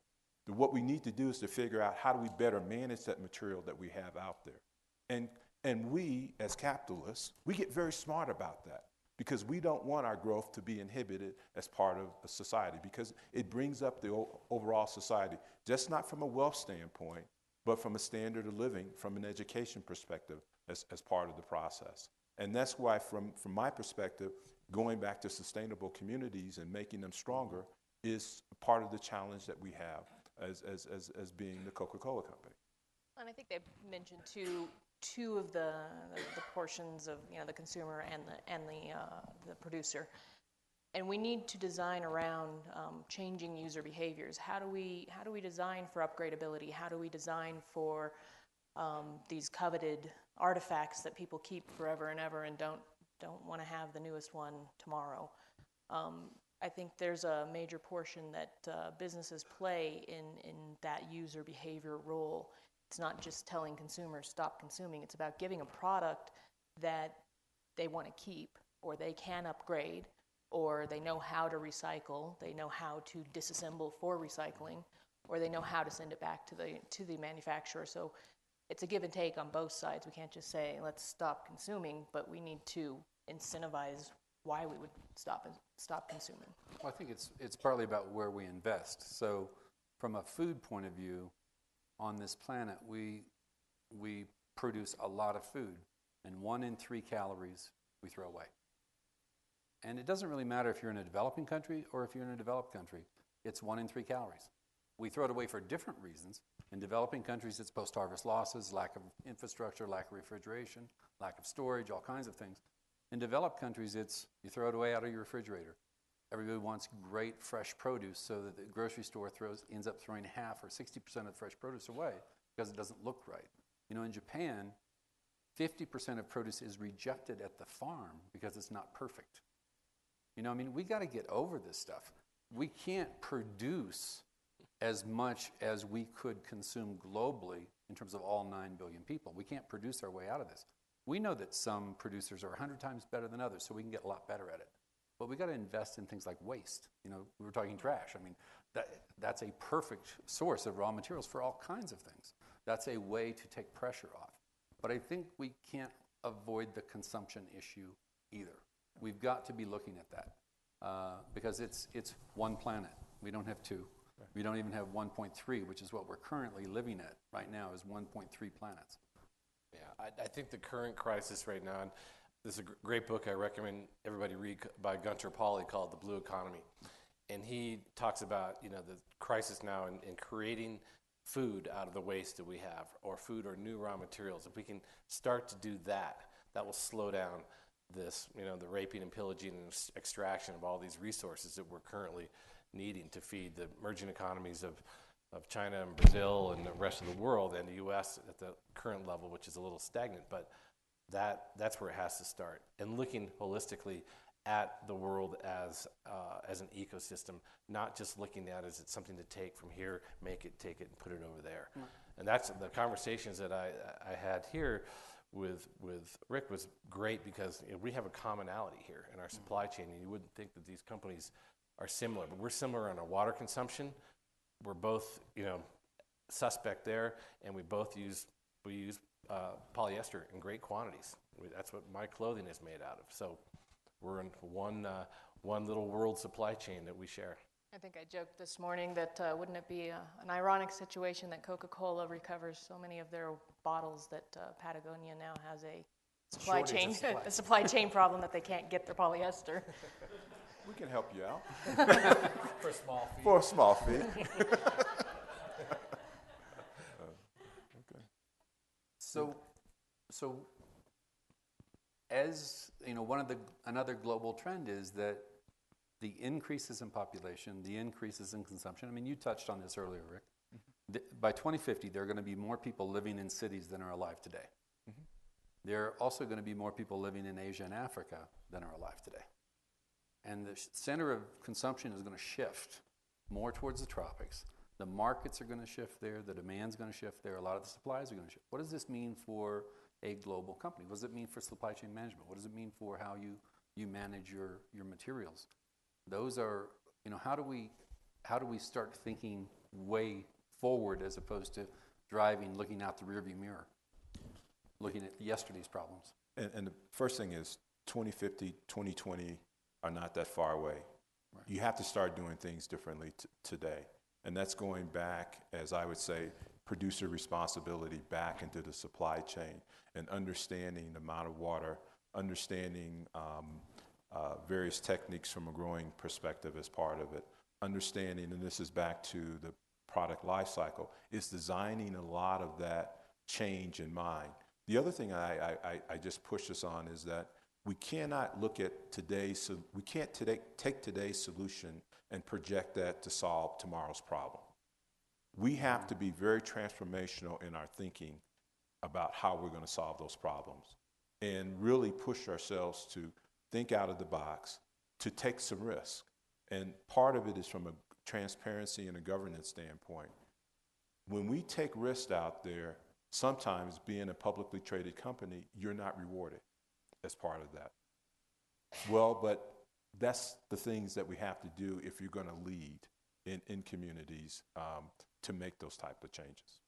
What we need to do is to figure out how do we better manage that material that we have out there. And we, as capitalists, we get very smart about that. because we don't want our growth to be inhibited as part of a society, because it brings up the overall society, just not from a wealth standpoint, but from a standard of living, from an education perspective as part of the process. And that's why, from my perspective, going back to sustainable communities and making them stronger is part of the challenge that we have as being the Coca-Cola Company. And I think they mentioned two of the portions of the consumer and the producer, and we need to design around changing user behaviors. How do we design for upgradability? How do we design for these coveted artifacts that people keep forever and ever and don't want to have the newest one tomorrow? I think there's a major portion that businesses play in that user behavior role. It's not just telling consumers stop consuming. It's about giving a product that they want to keep, or they can upgrade, or they know how to recycle, they know how to disassemble for recycling, or they know how to send it back to the manufacturer. So it's a give and take on both sides. We can't just say, let's stop consuming, but we need to incentivize why we would stop consuming. Well, I think it's partly about where we invest. So from a food point of view, on this planet, we produce a lot of food, and 1 in 3 calories we throw away. And it doesn't really matter if you're in a developing country or if you're in a developed country. It's 1 in 3 calories. We throw it away for different reasons. In developing countries, it's post-harvest losses, lack of infrastructure, lack of refrigeration, lack of storage, all kinds of things. In developed countries, it's you throw it away out of your refrigerator. Everybody wants great fresh produce, so that the grocery store ends up throwing half or 60% of the fresh produce away because it doesn't look right. In Japan, 50% of produce is rejected at the farm because it's not perfect. We got to get over this stuff. We can't produce as much as we could consume globally in terms of all 9 billion people. We can't produce our way out of this. We know that some producers are 100 times better than others, so we can get a lot better at it. But we got to invest in things like waste. We were talking trash. That's a perfect source of raw materials for all kinds of things. That's a way to take pressure off. But I think we can't avoid the consumption issue either. We've got to be looking at that because it's one planet. We don't have 2. We don't even have 1.3, which is what we're currently living at right now, is 1.3 planets. Yeah, I think the current crisis right now, and there's a great book I recommend everybody read by Gunter Pauli called The Blue Economy. And he talks about, the crisis now in creating food out of the waste that we have, or food or new raw materials. If we can start to do that, that will slow down this, the raping and pillaging and extraction of all these resources that we're currently needing to feed the emerging economies of China and Brazil and the rest of the world, and the U.S. at the current level, which is a little stagnant. But that's where it has to start, and looking holistically at the world as an ecosystem, not just looking at it as it's something to take from here, make it, take it, and put it over there. Mm-hmm. And that's the conversations that I had here with Rick was great, because we have a commonality here in our supply chain, and you wouldn't think that these companies are similar, but we're similar in our water consumption. We're both suspect there, and we use polyester in great quantities. That's what my clothing is made out of. So we're in one little world supply chain that we share. I think I joked this morning that wouldn't it be an ironic situation that Coca-Cola recovers so many of their bottles that Patagonia now has a supply chain problem that they can't get their polyester. We can help you out. For a small fee. For a small fee. Okay. So as another global trend is that the increases in population, the increases in consumption. You touched on this earlier, Rick. Mm-hmm. By 2050, there are going to be more people living in cities than are alive today. Mm-hmm. There are also going to be more people living in Asia and Africa than are alive today. And the center of consumption is going to shift more towards the tropics. The markets are going to shift there. The demand's going to shift there. A lot of the supplies are going to shift. What does this mean for a global company? What does it mean for supply chain management? What does it mean for how you manage your materials? Those are, how do we start thinking way forward as opposed to looking out the rearview mirror, looking at yesterday's problems? And the first thing is 2050, 2020 are not that far away. Right. You have to start doing things differently today. And that's going back, as I would say, producer responsibility back into the supply chain and understanding the amount of water, understanding various techniques from a growing perspective as part of it, understanding, and this is back to the product life cycle, is designing a lot of that change in mind. The other thing I just push us on is that we cannot look at we can't take today's solution and project that to solve tomorrow's problem. We have to be very transformational in our thinking about how we're going to solve those problems and really push ourselves to think out of the box, to take some risk. And part of it is from a transparency and a governance standpoint. When we take risks out there, sometimes being a publicly traded company, you're not rewarded as part of that. Well, but that's the things that we have to do if you're going to lead in communities to make those type of changes.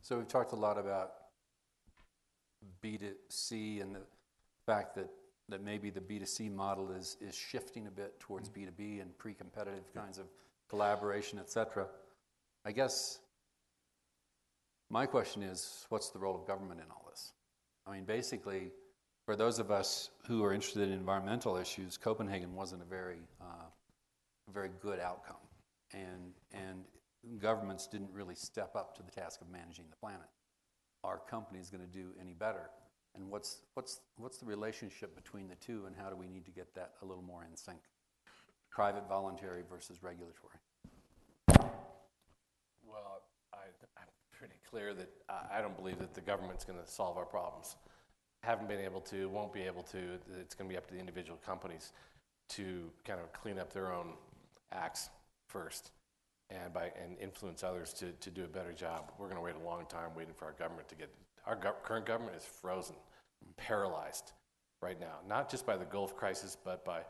So we've talked a lot about B2C and the fact that maybe the B2C model is shifting a bit towards B2B and pre-competitive kinds of collaboration, et cetera. I guess my question is, what's the role of government in all this? I mean, basically, for those of us who are interested in environmental issues, Copenhagen wasn't a very good outcome. And governments didn't really step up to the task of managing the planet. Are companies going to do any better? And what's the relationship between the two, and how do we need to get that a little more in sync? Private, voluntary versus regulatory. Well, I'm pretty clear that I don't believe that the government's going to solve our problems. Haven't been able to, won't be able to. It's going to be up to the individual companies to kind of clean up their own acts first, and influence others to do a better job. We're going to wait a long time waiting for our government to get. Our current government is frozen, paralyzed right now, not just by the Gulf crisis, but by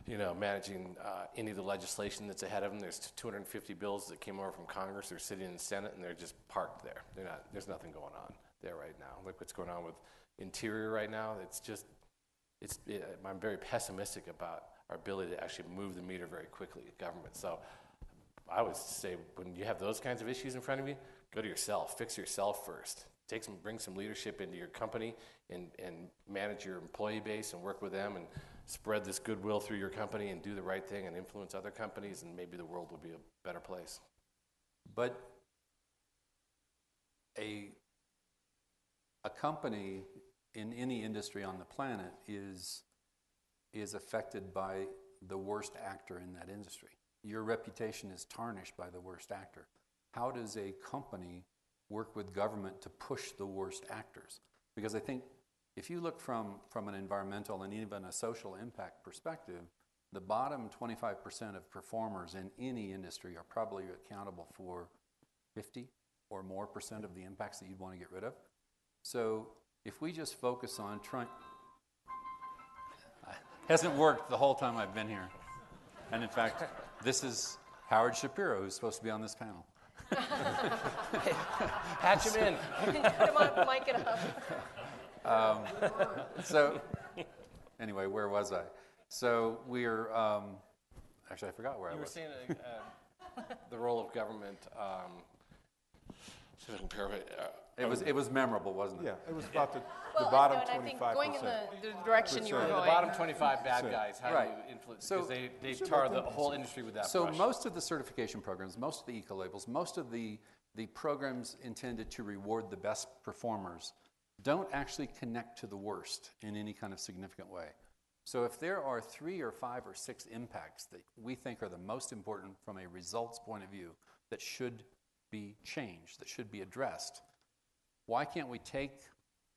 managing any of the legislation that's ahead of them. There's 250 bills that came over from Congress. They're sitting in the Senate, and they're just parked there. There's nothing going on there right now. Look what's going on with Interior right now. I'm very pessimistic about our ability to actually move the meter very quickly at government. So I would say when you have those kinds of issues in front of you, go to yourself, fix yourself first. Bring some leadership into your company and manage your employee base and work with them and spread this goodwill through your company and do the right thing and influence other companies, and maybe the world will be a better place. But a company in any industry on the planet is affected by the worst actor in that industry. Your reputation is tarnished by the worst actor. How does a company work with government to push the worst actors? Because I think if you look from an environmental and even a social impact perspective, the bottom 25% of performers in any industry are probably accountable for 50 or more percent of the impacts that you'd want to get rid of. So if we just focus on trying... Hasn't worked the whole time I've been here. And in fact, this is Howard Shapiro, who's supposed to be on this panel. Patch him in. Put him on, mic it up. So, anyway, where was I? So we're actually I forgot where I was. You were saying the role of government. It was memorable, wasn't it? Yeah, it was about the bottom 25%. I think going in the direction you were going. The bottom 25 bad guys, how do you influence? So, because they tar the whole industry with that So brush. most of the certification programs, most of the eco-labels, most of the programs intended to reward the best performers don't actually connect to the worst in any kind of significant way. So if there are 3 or 5 or 6 impacts that we think are the most important from a results point of view that should be changed, that should be addressed, why can't we take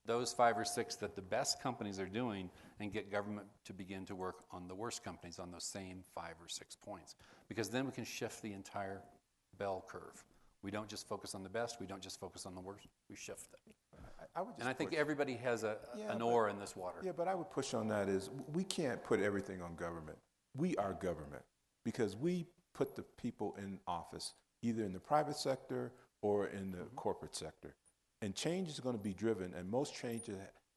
those 5 or 6 that the best companies are doing and get government to begin to work on the worst companies on those same 5 or 6 points? Because then we can shift the entire bell curve. We don't just focus on the best, we don't just focus on the worst, we shift it. I think everybody has an oar in this water. Yeah, but I would push on that is we can't put everything on government. We are government because we put the people in office either in the private sector or in the corporate sector. And change is going to be driven, and most change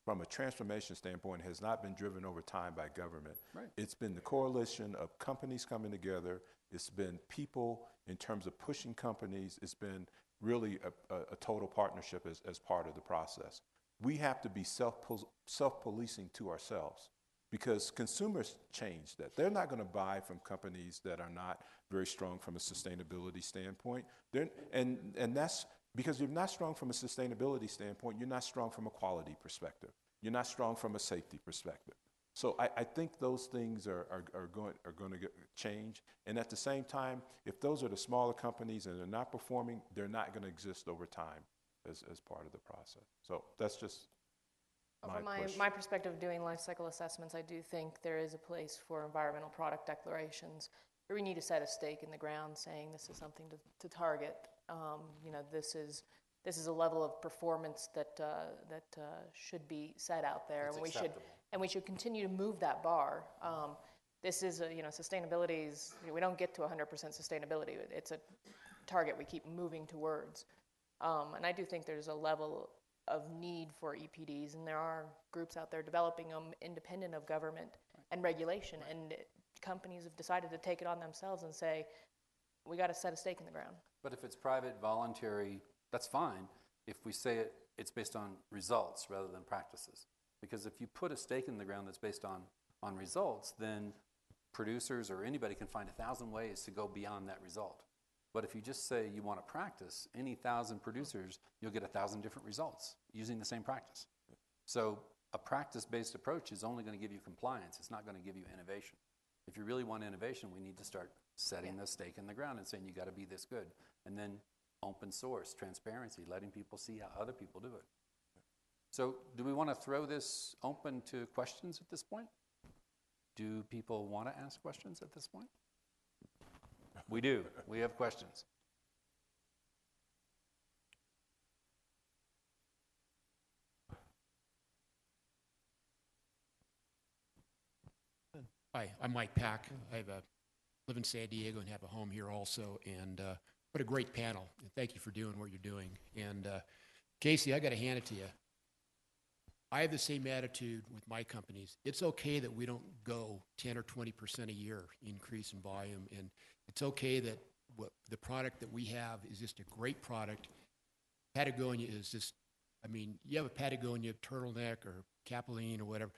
from a transformation standpoint, has not been driven over time by government. Right. It's been the coalition of companies coming together. It's been people in terms of pushing companies. It's been really a total partnership as part of the process. We have to be self-policing to ourselves, because consumers change that. They're not going to buy from companies that are not very strong from a sustainability standpoint. And that's because you're not strong from a sustainability standpoint, you're not strong from a quality perspective. You're not strong from a safety perspective. So I think those things are going to change. And at the same time, if those are the smaller companies and they're not performing, they're not going to exist over time as part of the process. So that's just From my perspective of doing life cycle assessments, I do think there is a place for environmental product declarations, where we need to set a stake in the ground saying this is something to target. This is a level of performance that should be set out there, and we should continue to move that bar. This is sustainability is, we don't get to 100% sustainability. It's a target we keep moving towards, and I do think there's a level of need for EPDs, and there are groups out there developing them independent of government and regulation, and companies have decided to take it on themselves and say, we got to set a stake in the ground. But if it's private, voluntary, that's fine. If we say it's based on results rather than practices. Because if you put a stake in the ground that's based on results, then producers or anybody can find 1,000 ways to go beyond that result. But if you just say you want to practice, any 1,000 producers, you'll get 1,000 different results using the same practice. So a practice-based approach is only going to give you compliance. It's not going to give you innovation. If you really want innovation, we need to start setting the stake in the ground and saying you got to be this good. And then open source, transparency, letting people see how other people do it. So do we want to throw this open to questions at this point? Do people want to ask questions at this point? We do. We have questions. Hi, I'm Mike Pack. I live in San Diego and have a home here also. And what a great panel. And thank you for doing what you're doing. And Casey, I got to hand it to you. I have the same attitude with my companies. It's okay that we don't go 10 or 20% a year increase in volume. And it's okay that the product that we have is just a great product. Patagonia is just, you have a Patagonia turtleneck or Capilene or whatever,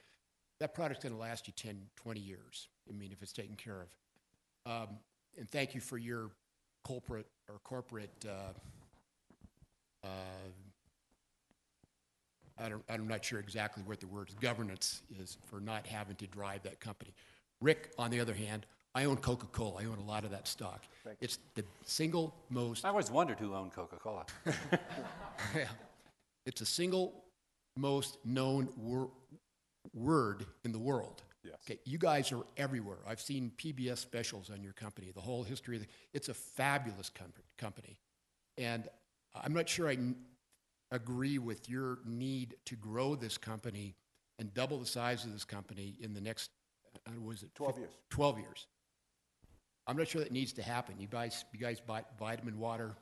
that product's going to last you 10, 20 years, if it's taken care of. And thank you for your corporate I'm not sure exactly what the word governance is for not having to drive that company. Rick, on the other hand, I own Coca-Cola. I own a lot of that stock. It's the single most... I always wondered who owned Coca-Cola. It's the single most known word in the world. Yes. Okay, you guys are everywhere. I've seen PBS specials on your company, the whole history. It's a fabulous company. And I'm not sure I agree with your need to grow this company and double the size of this company in the next, 12 years. 12 years. I'm not sure that needs to happen. You guys buy vitamin water,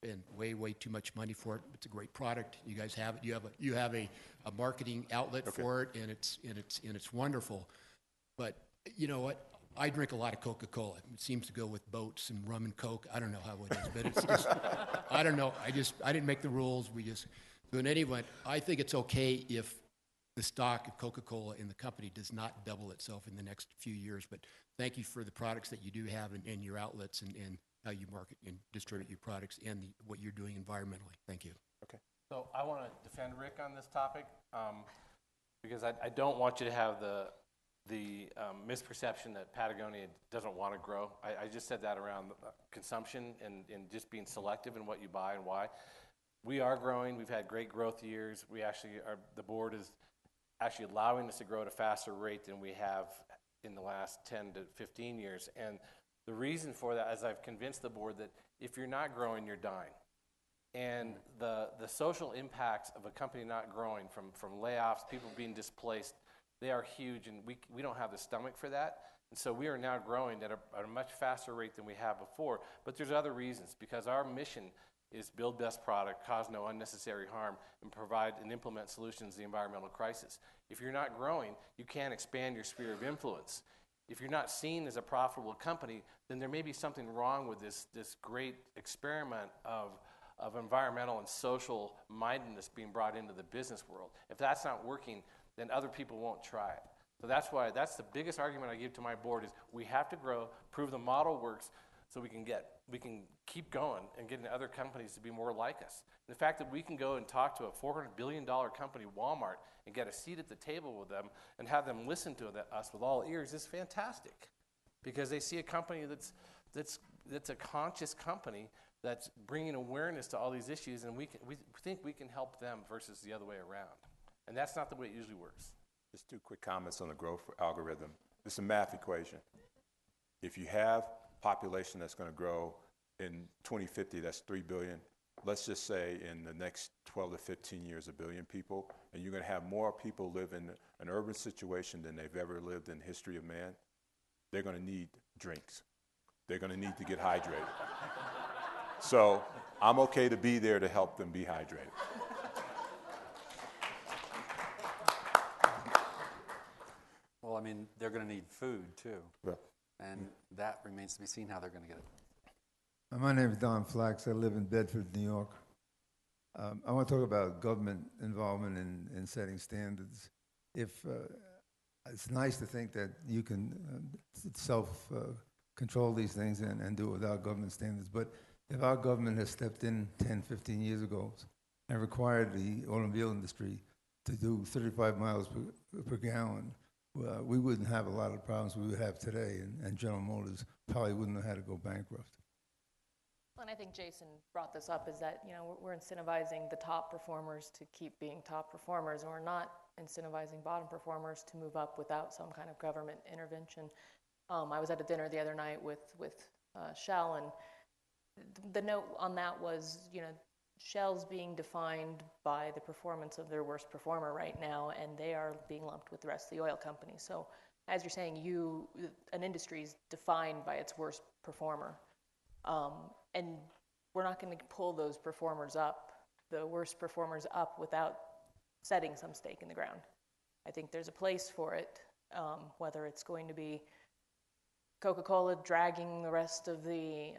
spend way too much money for it. It's a great product. You guys have it. You have a marketing outlet for it, and it's wonderful. But you know what? I drink a lot of Coca-Cola. It seems to go with boats and rum and Coke. I don't know how it is, but it's just, I don't know. I didn't make the rules. So in any event, I think it's okay if the stock of Coca-Cola in the company does not double itself in the next few years. But thank you for the products that you do have and your outlets and how you market and distribute your products and what you're doing environmentally. Thank you. Okay. So I want to defend Rick on this topic because I don't want you to have the misperception that Patagonia doesn't want to grow. I just said that around consumption and just being selective in what you buy and why. We are growing. We've had great growth years. The board is actually allowing us to grow at a faster rate than we have in the last 10 to 15 years. And the reason for that is I've convinced the board that if you're not growing, you're dying. And the social impacts of a company not growing from layoffs, people being displaced, they are huge, and we don't have the stomach for that. And so we are now growing at a much faster rate than we have before. But there's other reasons, because our mission is build best product, cause no unnecessary harm, and provide and implement solutions to the environmental crisis. If you're not growing, you can't expand your sphere of influence. If you're not seen as a profitable company, then there may be something wrong with this great experiment of environmental and social mindedness being brought into the business world. If that's not working, then other people won't try it. So that's the biggest argument I give to my board is we have to grow, prove the model works, so we can keep going and getting other companies to be more like us. And the fact that we can go and talk to a $400 billion company, Walmart, and get a seat at the table with them and have them listen to us with all ears is fantastic, because they see a company that's a conscious company that's bringing awareness to all these issues, and we think we can help them versus the other way around. And that's not the way it usually works. Just 2 quick comments on the growth algorithm. It's a math equation. If you have population that's going to grow in 2050, that's 3 billion. Let's just say in the next 12 to 15 years, 1 billion people, and you're going to have more people live in an urban situation than they've ever lived in the history of man. They're going to need drinks. They're going to need to get hydrated. So I'm okay to be there to help them be hydrated. Well, I mean, they're going to need food too. Yeah. And that remains to be seen how they're going to get it. My name is Don Flax. I live in Bedford, New York. I want to talk about government involvement in setting standards. It's nice to think that you can self-control these things and do it without government standards, but if our government has stepped in 10, 15 years ago and required the automobile industry to do 35 miles per gallon, we wouldn't have a lot of the problems we would have today, and General Motors probably wouldn't have had to go bankrupt. And I think Jason brought this up, is that, you know, we're incentivizing the top performers to keep being top performers, and we're not incentivizing bottom performers to move up without some kind of government intervention. I was at a dinner the other night with Shell, and the note on that was, you know, Shell's being defined by the performance of their worst performer right now, and they are being lumped with the rest of the oil companies. So, as you're saying, an industry is defined by its worst performer. And we're not going to pull those performers up, the worst performers up, without setting some stake in the ground. I think there's a place for it, whether it's going to be Coca-Cola dragging the rest of the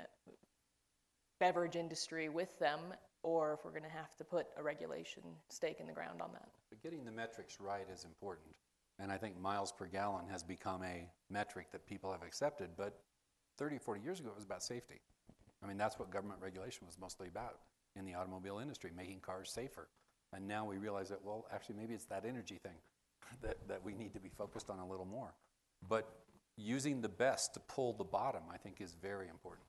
beverage industry with them, or if we're going to have to put a regulation stake in the ground on that. But getting the metrics right is important. And I think miles per gallon has become a metric that people have accepted, but 30, 40 years ago, it was about safety. I mean, that's what government regulation was mostly about in the automobile industry, making cars safer. And now we realize that, well, actually, maybe it's that energy thing that we need to be focused on a little more. But using the best to pull the bottom, I think, is very important.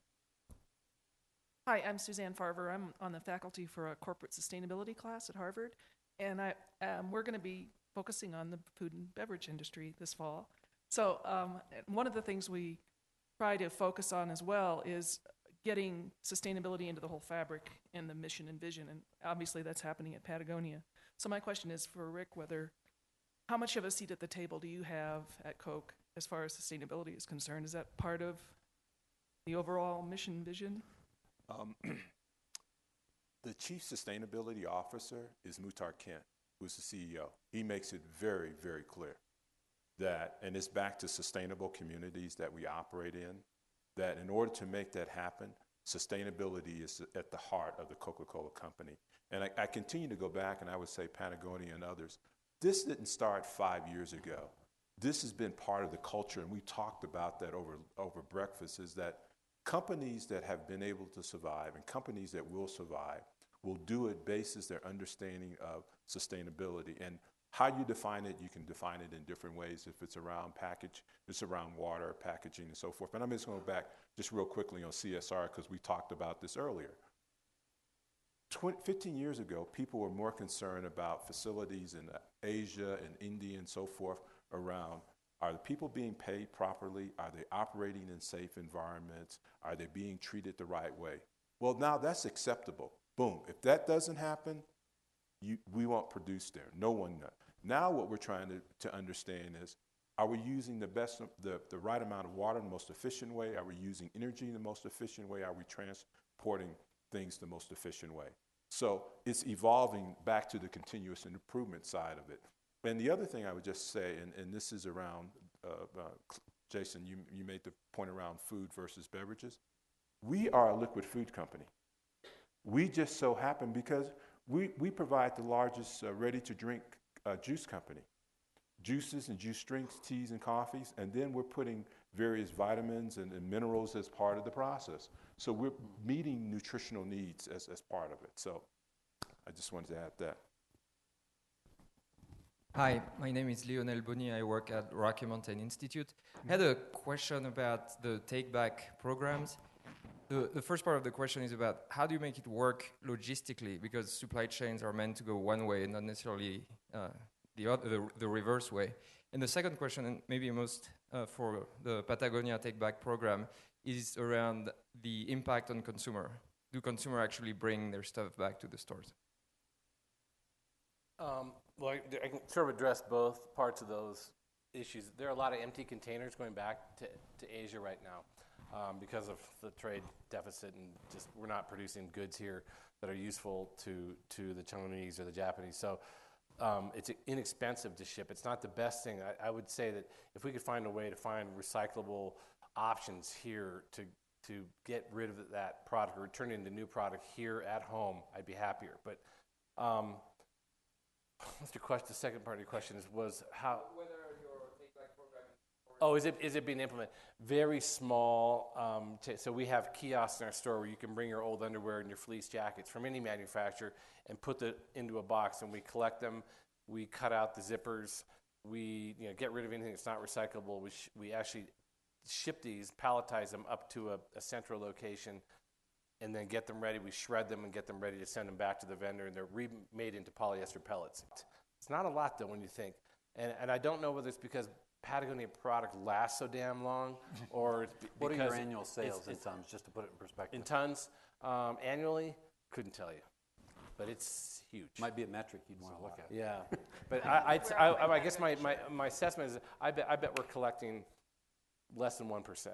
Hi, I'm Suzanne Farver. I'm on the faculty for a corporate sustainability class at Harvard, and we're going to be focusing on the food and beverage industry this fall. So one of the things we try to focus on as well is getting sustainability into the whole fabric and the mission and vision, and obviously that's happening at Patagonia. So my question is for Rick, how much of a seat at the table do you have at Coke as far as sustainability is concerned? Is that part of the overall mission vision? The chief sustainability officer is Muhtar Kent, who's the CEO. He makes it very, very clear that, and it's back to sustainable communities that we operate in, that in order to make that happen, sustainability is at the heart of the Coca-Cola company. And I continue to go back, and I would say Patagonia and others, this didn't start 5 years ago. This has been part of the culture, and we talked about that over breakfast, is that companies that have been able to survive and companies that will survive will do it basis their understanding of sustainability. And how you define it, you can define it in different ways. If it's around package, it's around water, packaging, and so forth. But I'm just going to go back just real quickly on CSR because we talked about this earlier. 15 years ago, people were more concerned about facilities in Asia and India and so forth around, are the people being paid properly? Are they operating in safe environments? Are they being treated the right way? Well, now that's acceptable. Boom. If that doesn't happen, we won't produce there. No one knows. Now what we're trying to understand is, are we using the right amount of water in the most efficient way? Are we using energy in the most efficient way? Are we transporting things the most efficient way. So it's evolving back to the continuous improvement side of it. And the other thing I would just say, and this is around, Jason, you made the point around food versus beverages. We are a liquid food company. We just so happen, because we provide the largest ready-to-drink juice company. Juices and juice drinks, teas and coffees, and then we're putting various vitamins and minerals as part of the process. So we're meeting nutritional needs as part of it. So I just wanted to add that. Hi, my name is Lionel Bonny. I work at Rocky Mountain Institute. I had a question about the take-back programs. The first part of the question is about how do you make it work logistically, because supply chains are meant to go one way and not necessarily the reverse way. And the second question, and maybe most for the Patagonia take-back program, is around the impact on consumer. Do consumers actually bring their stuff back to the stores? Well, I can sort of address both parts of those issues. There are a lot of empty containers going back to Asia right now because of the trade deficit, and just we're not producing goods here that are useful to the Chinese or the Japanese. So it's inexpensive to ship. It's not the best thing. I would say that if we could find a way to find recyclable options here to get rid of that product or turn it into new product here at home, I'd be happier. But what's your question? The second part of your question was how. Whether your take-back program. Oh, is it being implemented? Very small. So we have kiosks in our store where you can bring your old underwear and your fleece jackets from any manufacturer and put it into a box, and we collect them. We cut out the zippers. We get rid of anything that's not recyclable. We actually ship these, palletize them up to a central location, and then get them ready. We shred them and get them ready to send them back to the vendor, and they're remade into polyester pellets. It's not a lot, though, when you think. And I don't know whether it's because Patagonia product lasts so damn long, or it's What are because your annual sales in tons, just to put it in perspective? in tons, annually, couldn't tell you. But it's huge. Might be a metric you'd want to look at. Yeah. But I guess my assessment is I bet we're collecting less than 1%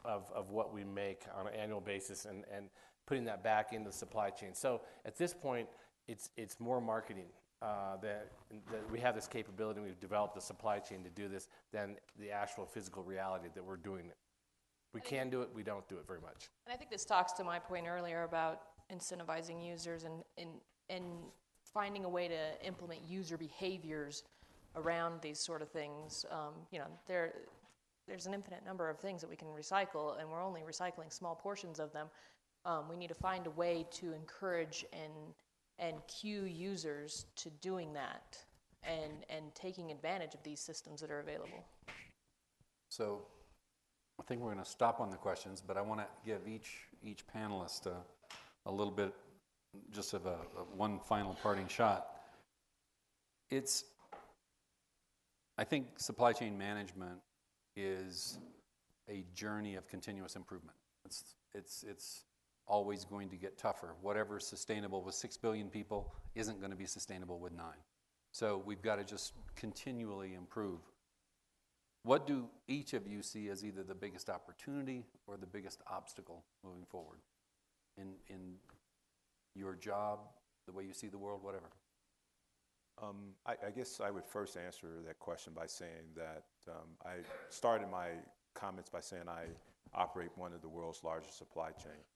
of what we make on an annual basis and putting that back into the supply chain. So at this point, it's more marketing that we have this capability, we've developed the supply chain to do this, than the actual physical reality that we're doing it. We can do it, we don't do it very much. And I think this talks to my point earlier about incentivizing users and finding a way to implement user behaviors around these sort of things. There's an infinite number of things that we can recycle, and we're only recycling small portions of them. We need to find a way to encourage and cue users to doing that and taking advantage of these systems that are available. So I think we're going to stop on the questions, but I want to give each panelist a little bit just of a one final parting shot. I think supply chain management is a journey of continuous improvement. It's always going to get tougher. Whatever is sustainable with 6 billion people isn't going to be sustainable with 9. So we've got to just continually improve. What do each of you see as either the biggest opportunity or the biggest obstacle moving forward in your job, the way you see the world, whatever? I guess I would first answer that question by saying that I started my comments by saying I operate one of the world's largest supply chains.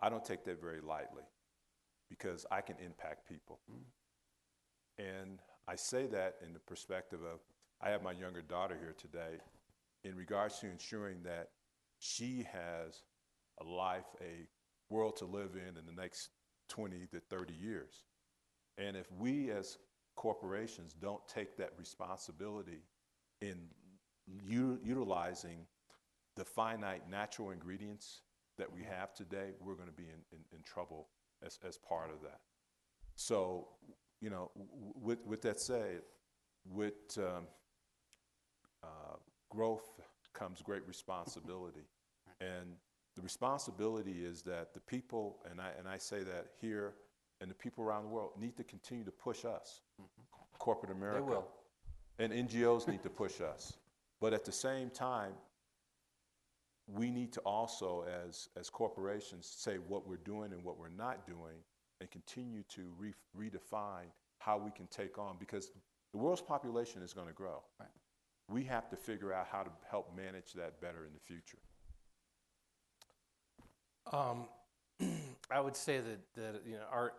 I don't take that very lightly because I can impact people. And I say that in the perspective of, I have my younger daughter here today, in regards to ensuring that she has a life, a world to live in the next 20 to 30 years. And if we as corporations don't take that responsibility in utilizing the finite natural ingredients that we have today, we're going to be in trouble as part of that. So, with that said, with growth comes great responsibility. And the responsibility is that the people, and I say that here, and the people around the world need to continue to push us, corporate America. They will. And NGOs need to push us. But at the same time, we need to also, as corporations, say what we're doing and what we're not doing, and continue to redefine how we can take on, because the world's population is going to grow. Right. We have to figure out how to help manage that better in the future. I would say that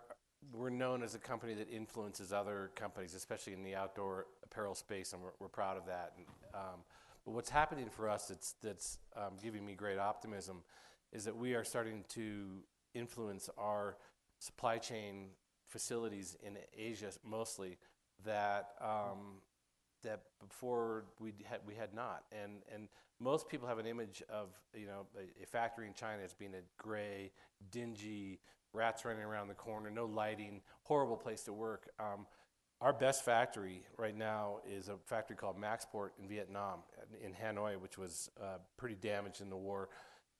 we're known as a company that influences other companies, especially in the outdoor apparel space, and we're proud of that. And, but what's happening for us that's giving me great optimism is that we are starting to influence our supply chain facilities in Asia mostly that before we had not. And most people have an image of a factory in China as being a gray, dingy, rats running around the corner, no lighting, horrible place to work. Our best factory right now is a factory called Maxport in Vietnam, in Hanoi, which was pretty damaged in the war.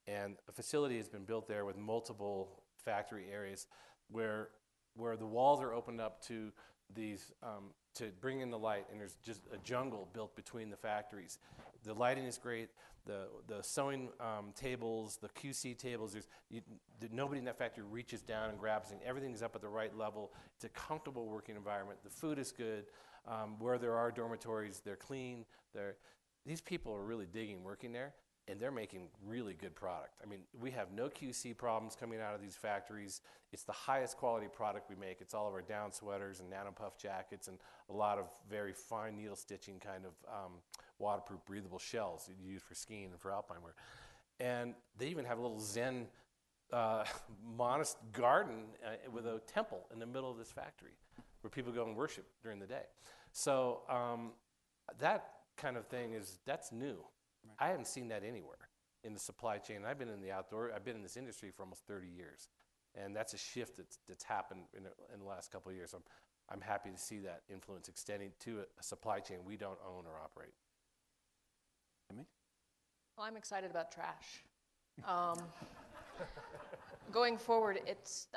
And a facility has been built there with multiple factory areas where the walls are opened up to these to bring in the light, and there's just a jungle built between the factories. The lighting is great. The sewing tables, the QC tables, nobody in that factory reaches down and grabs things. Everything is up at the right level. It's a comfortable working environment. The food is good. Where there are dormitories, they're clean. These people are really digging working there, and they're making really good product. I mean, we have no QC problems coming out of these factories. It's the highest quality product we make. It's all of our down sweaters and nanopuff jackets and a lot of very fine needle stitching kind of waterproof, breathable shells that you use for skiing and for alpine wear. And they even have a little Zen modest garden with a temple in the middle of this factory where people go and worship during the day. So that kind of thing that's new. I haven't seen that anywhere in the supply chain. I've been in this industry for almost 30 years, and that's a shift that's happened in the last couple of years. I'm happy to see that influence extending to a supply chain we don't own or operate. Well, I'm excited about trash. Going forward,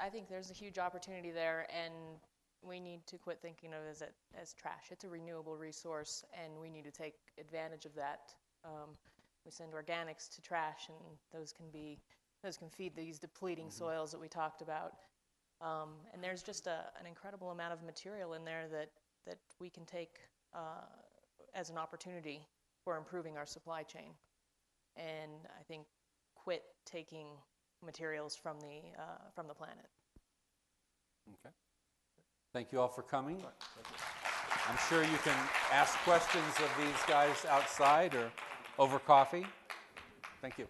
I think there's a huge opportunity there, and we need to quit thinking of it as trash. It's a renewable resource, and we need to take advantage of that. We send organics to trash, and those can feed these depleting soils that we talked about. And there's just an incredible amount of material in there that we can take as an opportunity for improving our supply chain. And I think quit taking materials from the planet. Okay. Thank you all for coming. I'm sure you can ask questions of these guys outside or over coffee. Thank you.